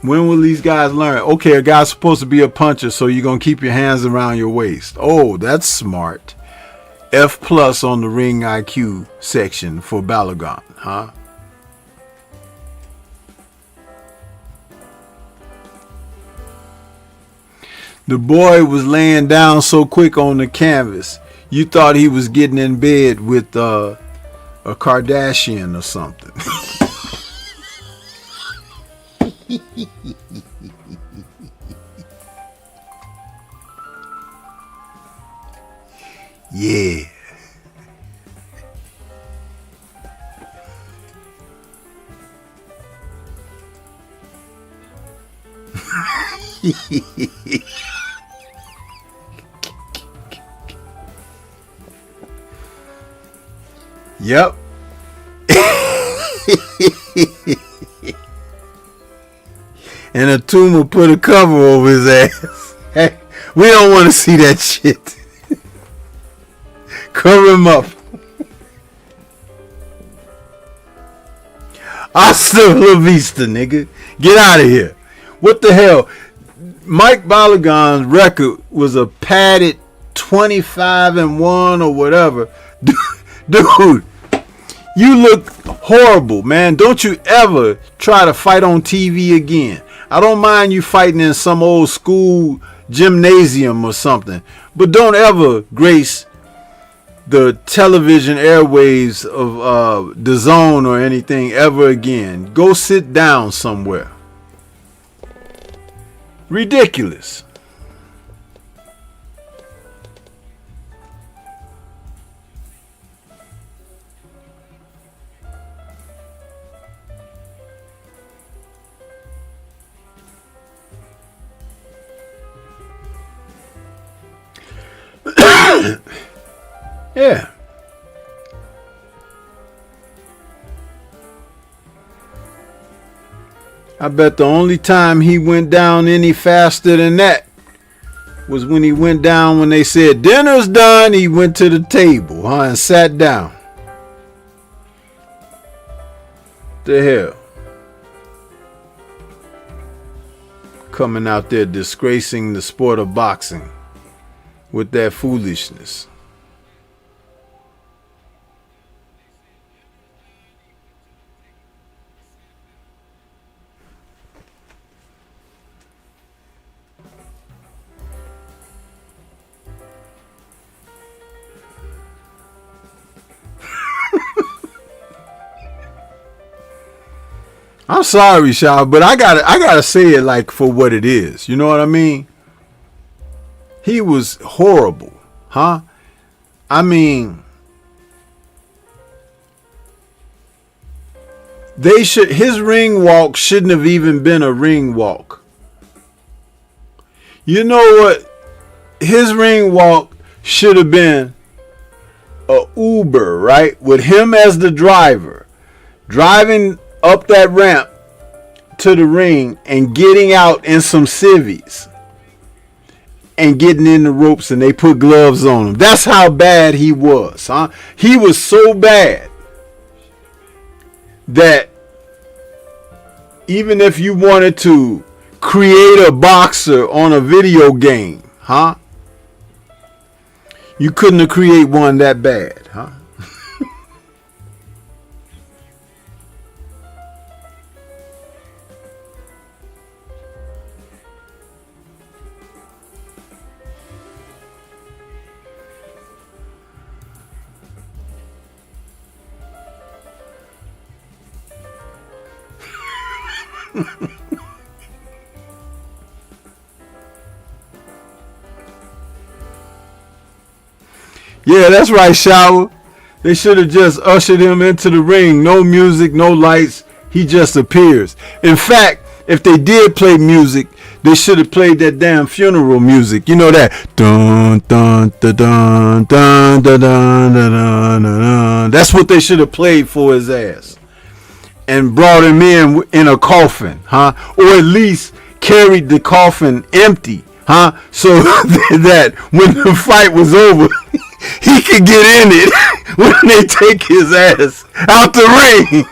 S5: When will these guys learn? Okay, a guy's supposed to be a puncher, so you're going to keep your hands around your waist. Oh, that's smart. F+ on the ring IQ section for Balogun, huh? The boy was laying down so quick on the canvas, you thought he was getting in bed with a Kardashian or something. Yeah. Yep. And Atuma put a cover over his ass. Hey, we don't want to see that shit. Cover him up. Hasta la vista, nigga. Get out of here. What the hell? Mike Balogun's record was a padded 25-1 or whatever. Dude, you look horrible, man. Don't you ever try to fight on TV again. I don't mind you fighting in some old school gymnasium or something, but don't ever grace the television airwaves of Dazn or anything ever again. Go sit down somewhere. Ridiculous. Yeah. I bet the only time he went down any faster than that was when he went down when they said dinner's done. He went to the table, and sat down. The hell. Coming out there disgracing the sport of boxing with that foolishness. I'm sorry, Shaw, but I gotta say it like for what it is. You know what I mean? He was horrible, huh? I mean, his ring walk shouldn't have even been a ring walk. You know what? His ring walk should have been a Uber, right? With him as the driver, driving up that ramp to the ring and getting out in some civvies and getting in the ropes, and they put gloves on him. That's how bad he was, huh? He was so bad that even if you wanted to create a boxer on a video game, huh? You couldn't have created one that bad, huh? Yeah, that's right, Shower. They should have just ushered him into the ring. No music, no lights. He just appears. In fact, if they did play music, they should have played that damn funeral music. You know that dun dun dun dun dun dun dun dun dun. That's what they should have played for his ass, and brought him in a coffin, huh? Or at least carried the coffin empty, huh? So that when the fight was over, he could get in it when they take his ass out the ring.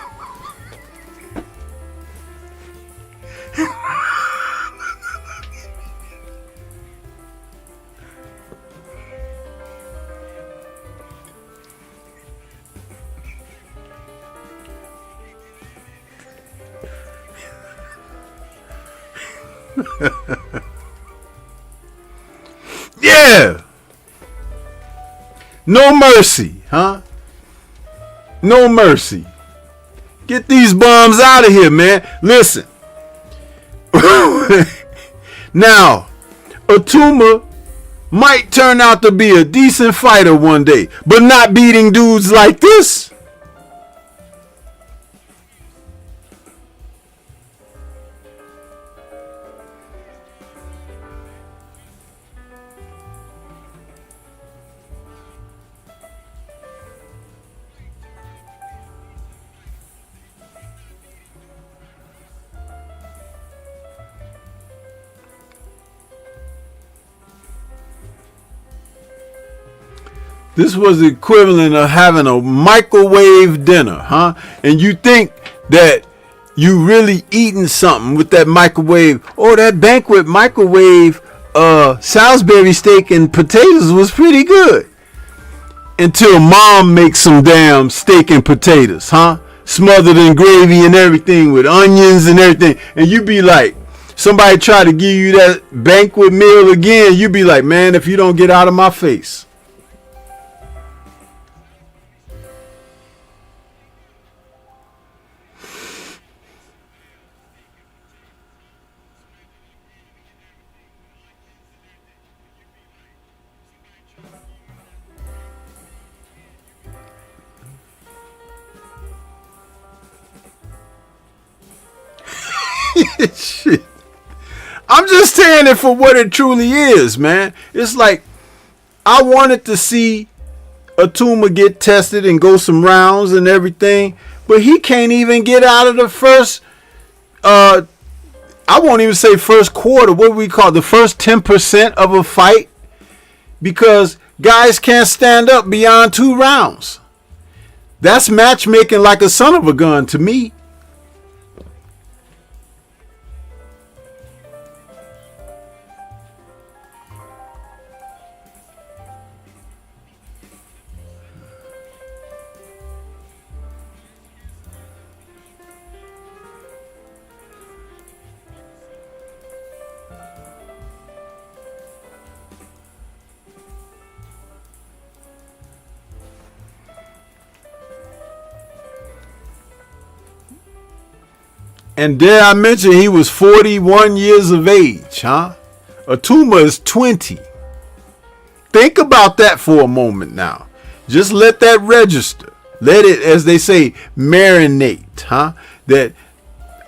S5: Yeah. No mercy, huh? No mercy. Get these bums out of here, man. Listen. Now, Atuma might turn out to be a decent fighter one day, but not beating dudes like this. This was the equivalent of having a microwave dinner, huh? And you think that you really eating something with that microwave. Oh, that banquet microwave Salisbury steak and potatoes was pretty good. Until mom makes some damn steak and potatoes, huh? Smothered in gravy and everything with onions and everything. And you be like, somebody try to give you that banquet meal again, you be like, man, if you don't get out of my face. Shit. I'm just saying it for what it truly is, man. It's like I wanted to see Atuma get tested and go some rounds and everything, but he can't even get out of the first I won't even say first quarter, what do we call it? The first 10% of a fight, because guys can't stand up beyond 2 rounds. That's matchmaking like a son of a gun to me. And dare I mention he was 41 years of age, huh? Atuma is 20. Think about that for a moment now. Just let that register. Let it, as they say, marinate, huh? That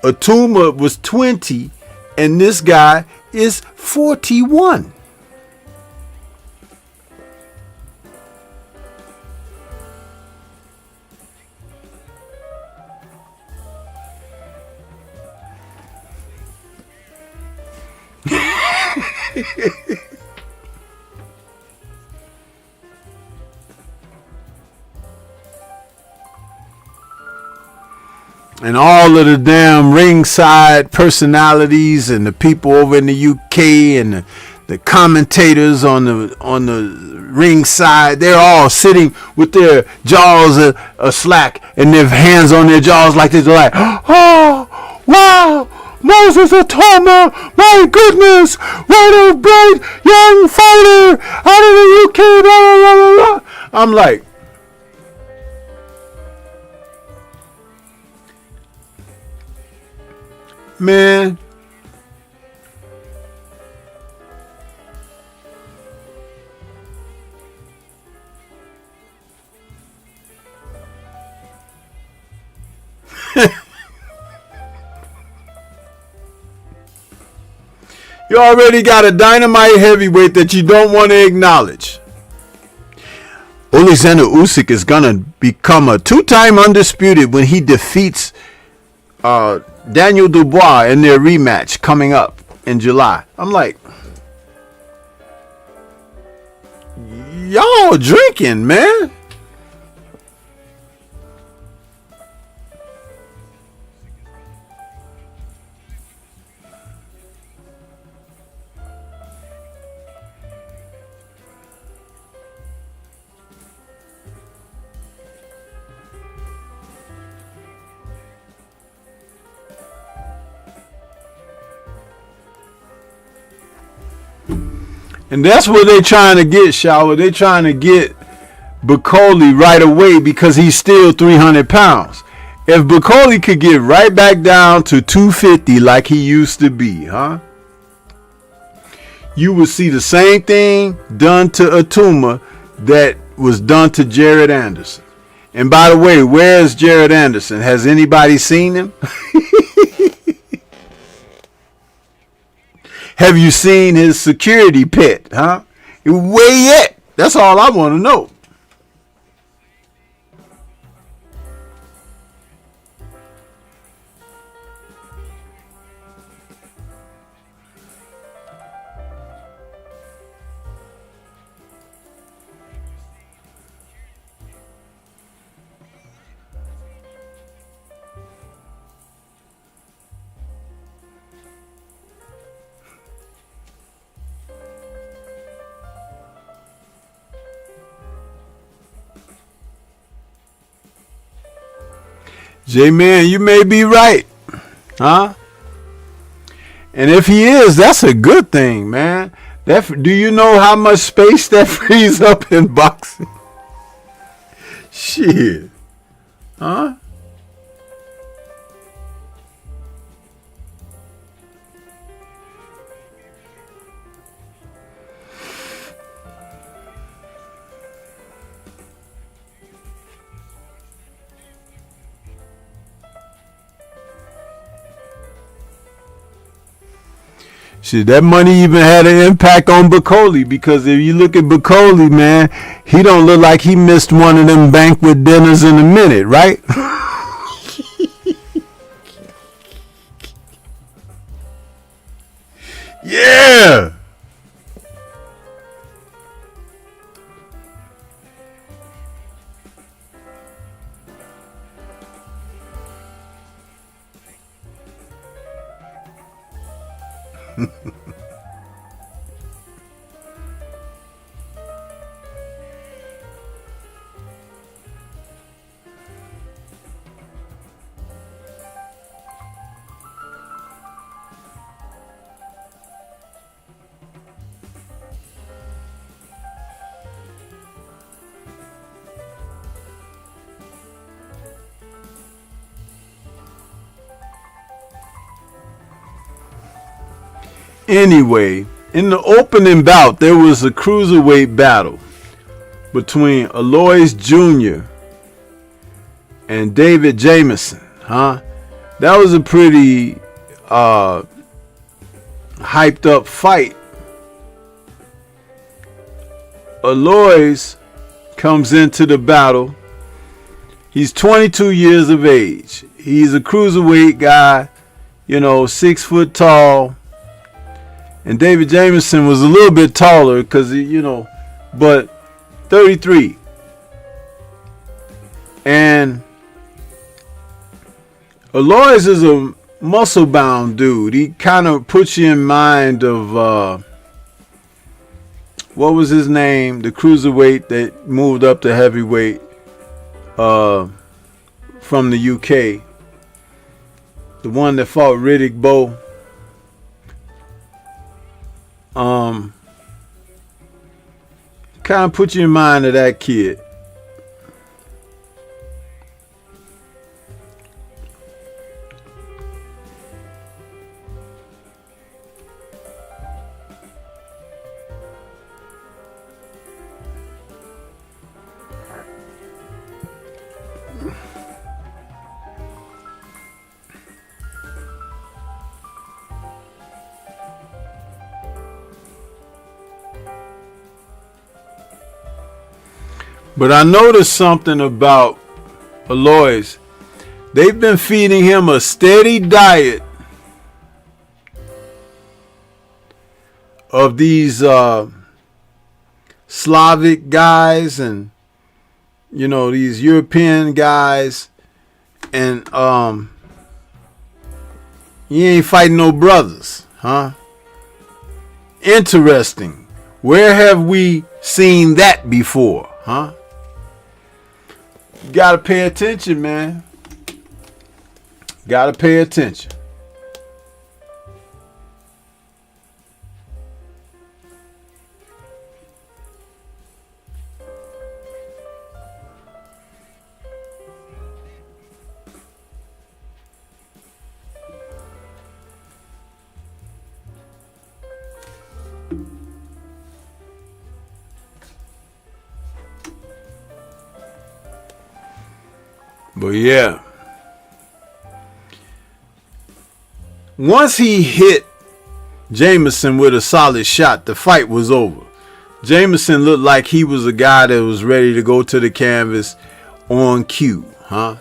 S5: Atuma was 20 and this guy is 41. And all of the damn ringside personalities and the people over in the UK and the commentators on the ringside, they're all sitting with their jaws slack and their hands on their jaws like this. They're like, oh, wow, Moses Atuma, my goodness, what a bright young fighter out of the UK, blah, blah, blah, blah. I'm like, man, You already got a dynamite heavyweight that you don't want to acknowledge. Alexander Usyk is going to become a 2-time undisputed when he defeats Daniel Dubois in their rematch coming up in July. I'm like, y'all drinking, man. And that's what they're trying to get, Shower. They're trying to get Bacoli right away because he's still 300 pounds. If Bacoli could get right back down to 250 like he used to be, you would see the same thing done to Atuma that was done to Jared Anderson. And by the way, where's Jared Anderson? Has anybody seen him? Have you seen his security pet, Where yet? That's all I want to know. J-Man, you may be right. And if he is, that's a good thing, man. Do you know how much space that frees up in boxing? Shit. Shit, that money even had an impact on Bacoli, because if you look at Bacoli, man, he don't look like he missed one of them banquet dinners in a minute, right? Yeah. Anyway, in the opening bout, there was a cruiserweight battle between Alois Jr. and David Jamison. That was a pretty hyped up fight. Alois comes into the battle. He's 22 years of age. He's a cruiserweight guy, 6 foot tall. And David Jamison was a little bit taller because, but 33. And Alois is a muscle-bound dude. He kind of puts you in mind of, what was his name? The cruiserweight that moved up to heavyweight from the UK. The one that fought Riddick Bowe. Kind of put you in mind of that kid. But I noticed something about Aloys. They've been feeding him a steady diet of these Slavic guys and, you know, these European guys, and he ain't fighting no brothers, huh? Interesting. Where have we seen that before, huh? You gotta pay attention, man. Gotta pay attention. But yeah, once he hit Jameson with a solid shot, the fight was over. Jameson looked like he was a guy that was ready to go to the canvas on cue, huh?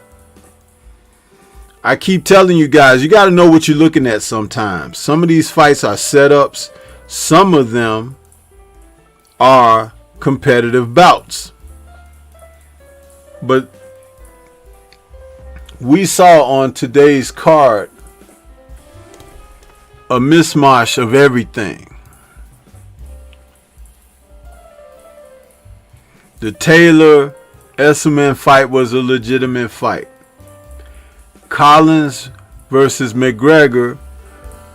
S5: I keep telling you guys, you got to know what you're looking at sometimes. Some of these fights are setups. Some of them are competitive bouts. But we saw on today's card a mishmash of everything. The Taylor Essuman fight was a legitimate fight. Collins versus McGregor,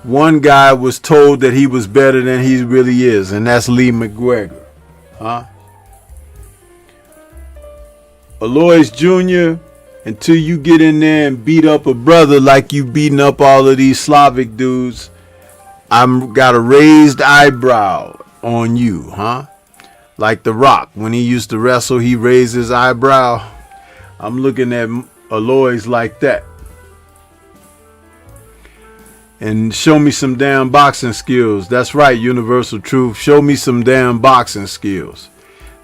S5: one guy was told that he was better than he really is, and that's Lee McGregor, huh? Aloys Jr., until you get in there and beat up a brother like you beating up all of these Slavic dudes, I'm got a raised eyebrow on you, huh? Like The Rock, when he used to wrestle, he raised his eyebrow. I'm looking at Aloys like that. And show me some damn boxing skills. That's right, Universal Truth. Show me some damn boxing skills.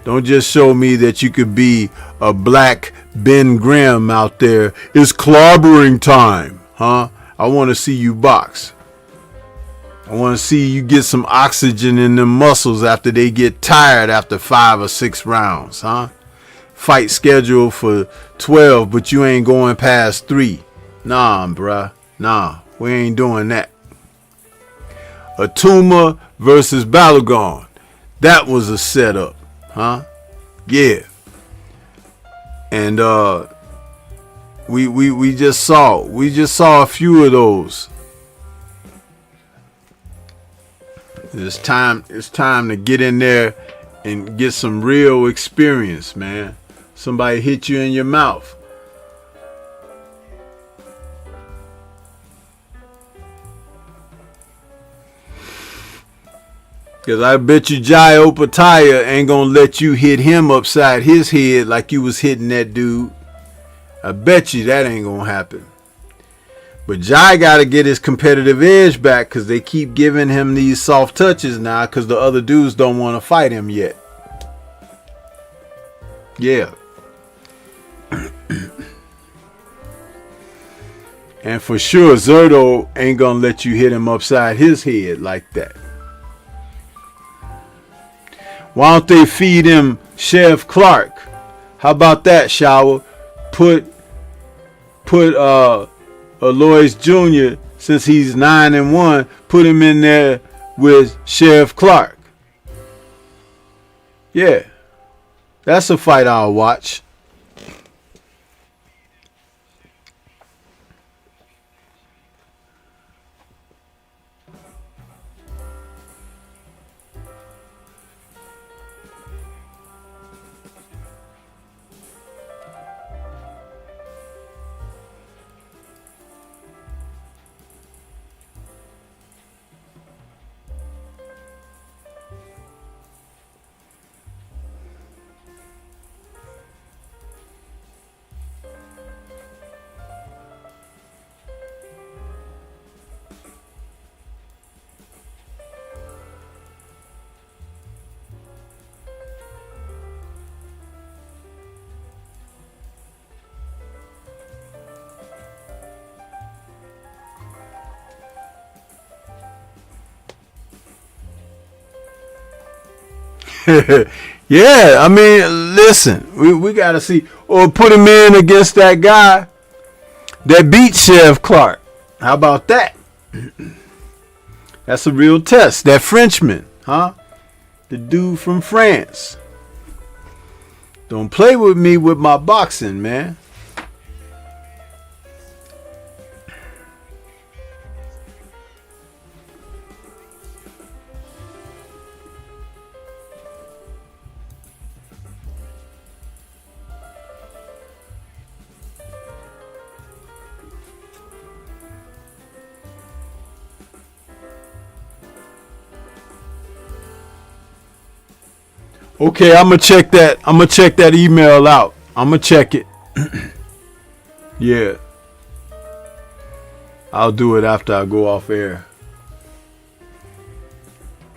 S5: Don't just show me that you could be a black Ben Grimm out there. It's clobbering time, huh? I want to see you box. I want to see you get some oxygen in them muscles after they get tired after 5 or 6 rounds, huh? Fight scheduled for 12, but you ain't going past 3. Nah, bruh. Nah, we ain't doing that. Atuma versus Balogun. That was a setup, huh? Yeah. And we just saw a few of those. It's time to get in there and get some real experience, man. Somebody hit you in your mouth. Because I bet you Jai Opataya ain't going to let you hit him upside his head like you was hitting that dude. I bet you that ain't going to happen. But Jai got to get his competitive edge back because they keep giving him these soft touches now because the other dudes don't want to fight him yet. Yeah. And for sure, Zerto ain't going to let you hit him upside his head like that. Why don't they feed him Chef Clark? How about that, Shower? Put Aloys Jr., since he's 9-1, put him in there with Sheriff Clark. Yeah. That's a fight I'll watch. Yeah, I mean, listen, we got to see. Or put him in against that guy that beat Chef Clark. How about that? That's a real test. That Frenchman, huh? The dude from France. Don't play with me with my boxing, man. Okay, I'm gonna check that. I'm gonna check that email out. I'm gonna check it. Yeah. I'll do it after I go off air.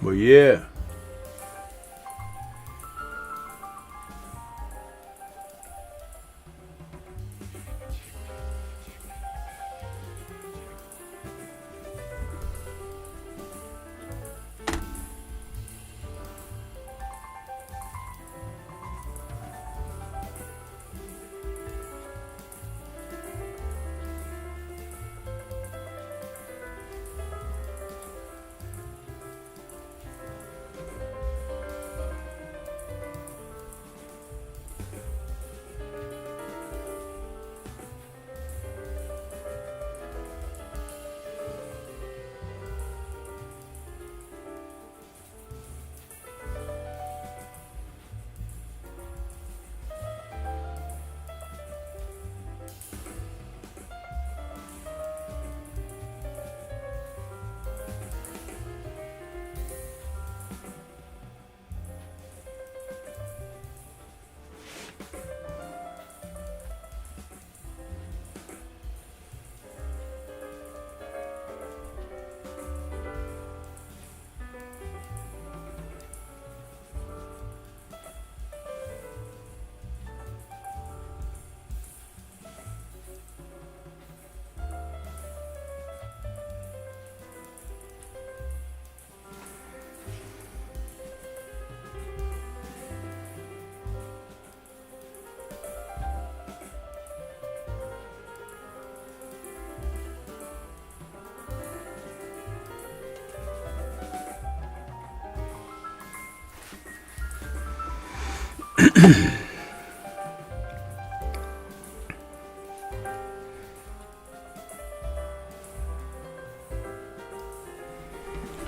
S5: But yeah.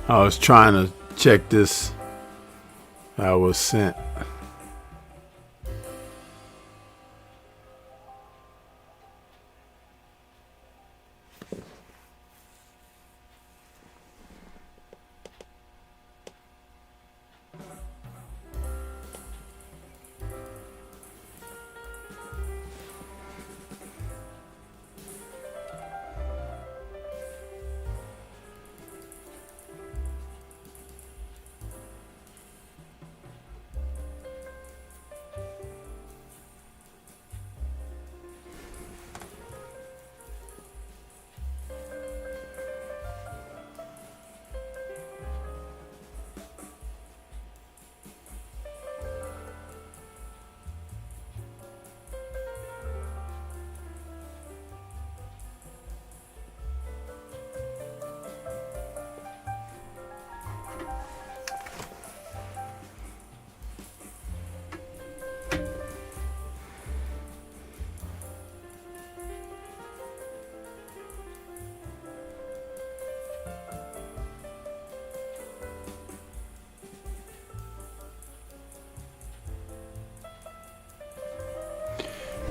S5: I was trying to check this. I was sent.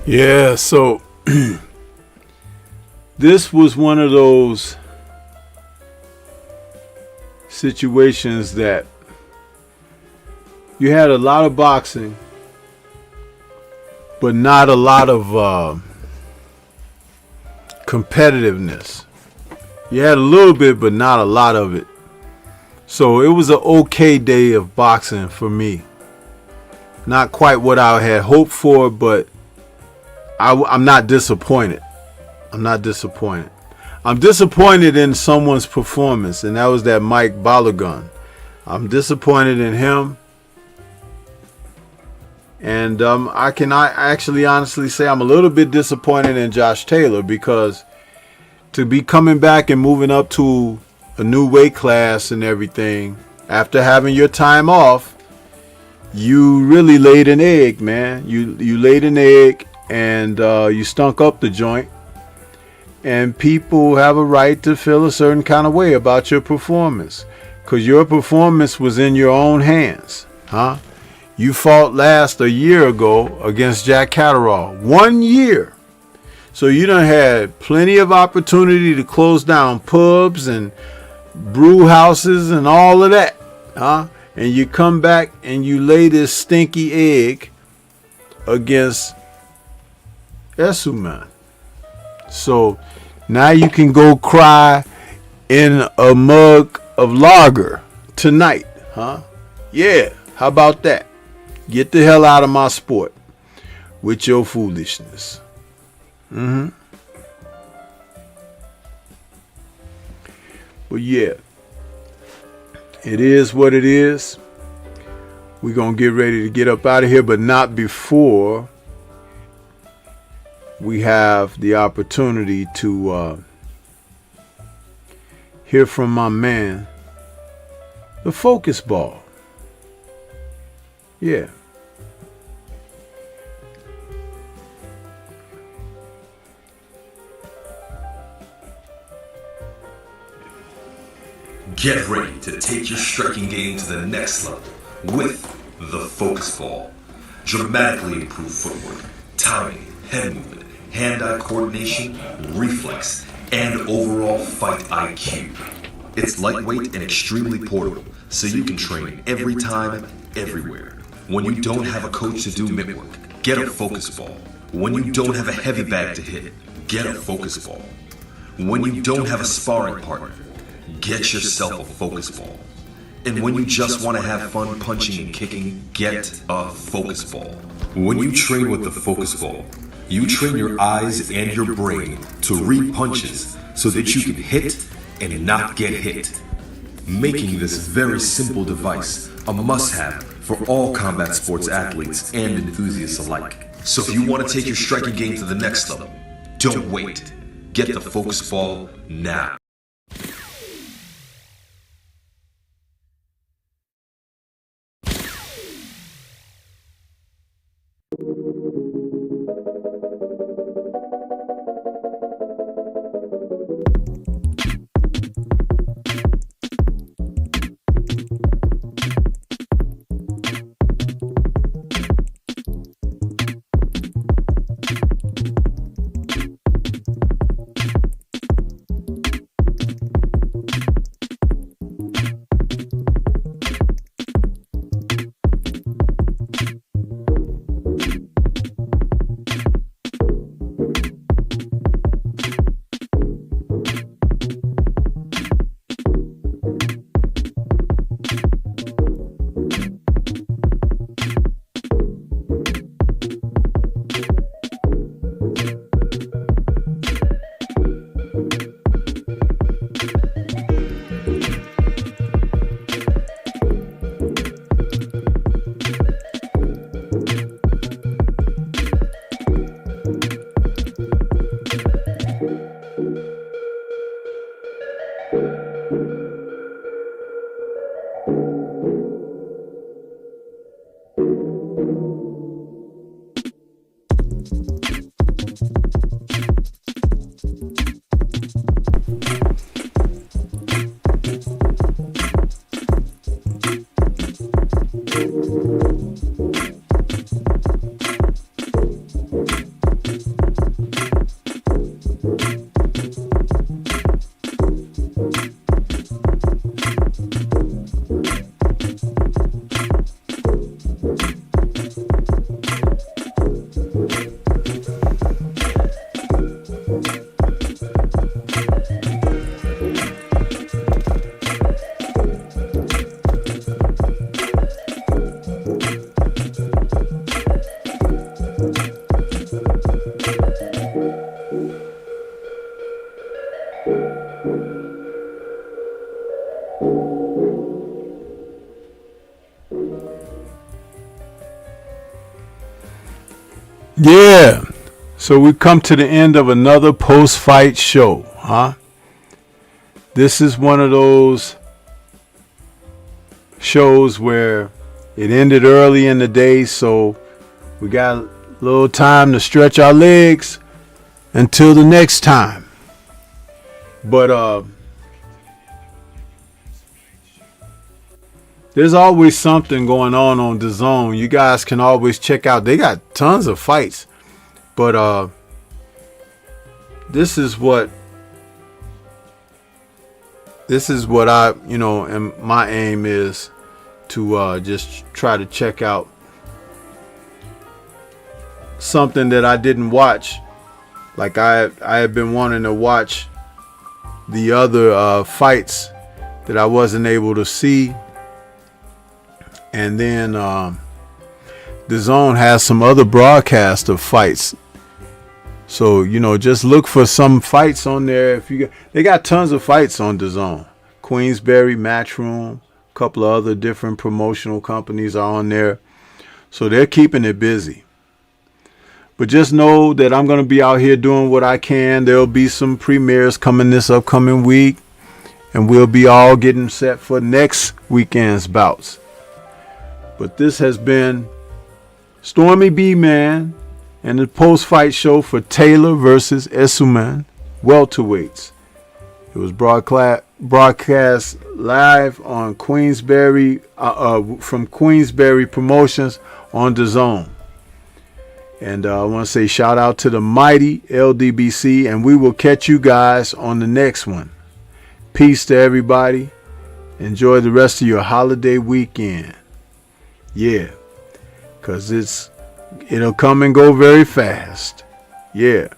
S5: Yeah, so this was one of those situations that you had a lot of boxing, but not a lot of competitiveness. You had a little bit, but not a lot of it. So it was an okay day of boxing for me. Not quite what I had hoped for, but I'm not disappointed. I'm not disappointed. I'm disappointed in someone's performance, and that was that Mike Balogun. I'm disappointed in him. And I actually honestly say I'm a little bit disappointed in Josh Taylor, because to be coming back and moving up to a new weight class and everything after having your time off, you really laid an egg, man. You laid an egg, and you stunk up the joint. And people have a right to feel a certain kind of way about your performance, because your performance was in your own hands, huh? You fought last a year ago against Jack Catterall. 1 year. So you done had plenty of opportunity to close down pubs and brew houses and all of that, huh? And you come back and you lay this stinky egg against Essuman. So now you can go cry in a mug of lager tonight, huh? Yeah, how about that? Get the hell out of my sport with your foolishness. But yeah, it is what it is. We're going to get ready to get up out of here, but not before we have the opportunity to hear from my man, the Focus Ball. Yeah.
S6: Get ready to take your striking game to the next level with the Focus Ball. Dramatically improved footwork, timing, head movement, hand-eye coordination, reflex, and overall fight IQ. It's lightweight and extremely portable, so you can train every time, everywhere. When you don't have a coach to do mitt work, get a Focus Ball. When you don't have a heavy bag to hit, get a Focus Ball. When you don't have a sparring partner, get yourself a Focus Ball. And when you just want to have fun punching and kicking, get a Focus Ball. When you train with the Focus Ball, you train your eyes and your brain to read punches so that you can hit and not get hit, making this very simple device a must-have for all combat sports athletes and enthusiasts alike. So if you want to take your striking game to the next level, don't wait. Get the Focus Ball now.
S5: Yeah. So we come to the end of another post-fight show, huh? This is one of those shows where it ended early in the day, so we got a little time to stretch our legs until the next time. But there's always something going on Dazn. You guys can always check out. They got tons of fights. But this is what I, and my aim is to just try to check out something that I didn't watch. Like I had been wanting to watch the other fights that I wasn't able to see. And then Dazn has some other broadcast of fights. So, just look for some fights on there. They got tons of fights on Dazn. Queensberry, Matchroom, a couple of other different promotional companies are on there. So they're keeping it busy. But just know that I'm going to be out here doing what I can. There'll be some premieres coming this upcoming week. And we'll be all getting set for next weekend's bouts. But this has been Stormybman and the post-fight show for Taylor versus Essuman Welterweights. It was broadcast live on Queensberry, from Queensberry Promotions on Dazn. And I want to say shout out to the mighty LDBC, and we will catch you guys on the next one. Peace to everybody. Enjoy the rest of your holiday weekend. Yeah, because it'll come and go very fast. Yeah.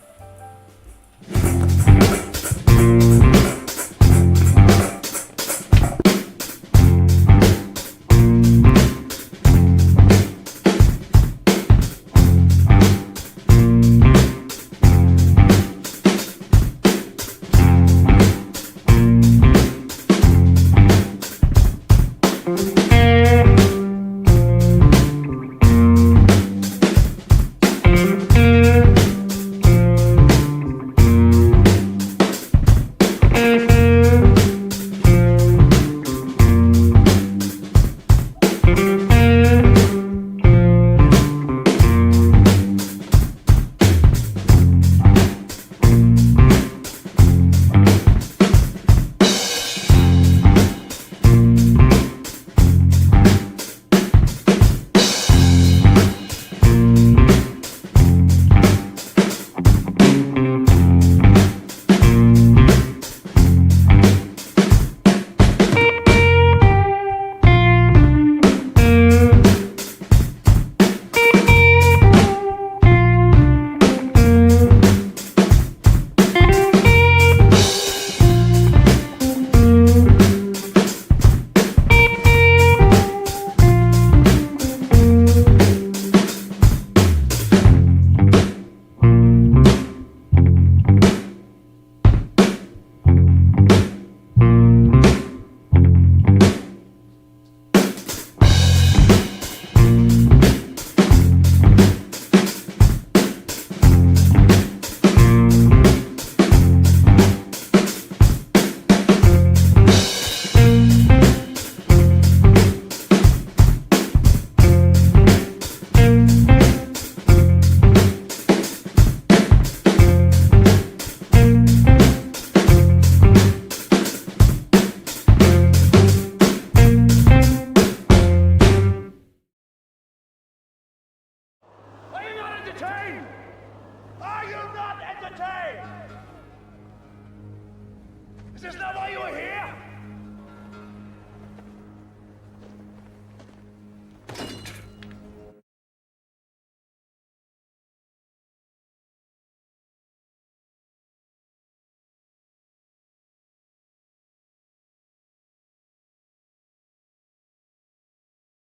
S7: Is this not why you were here?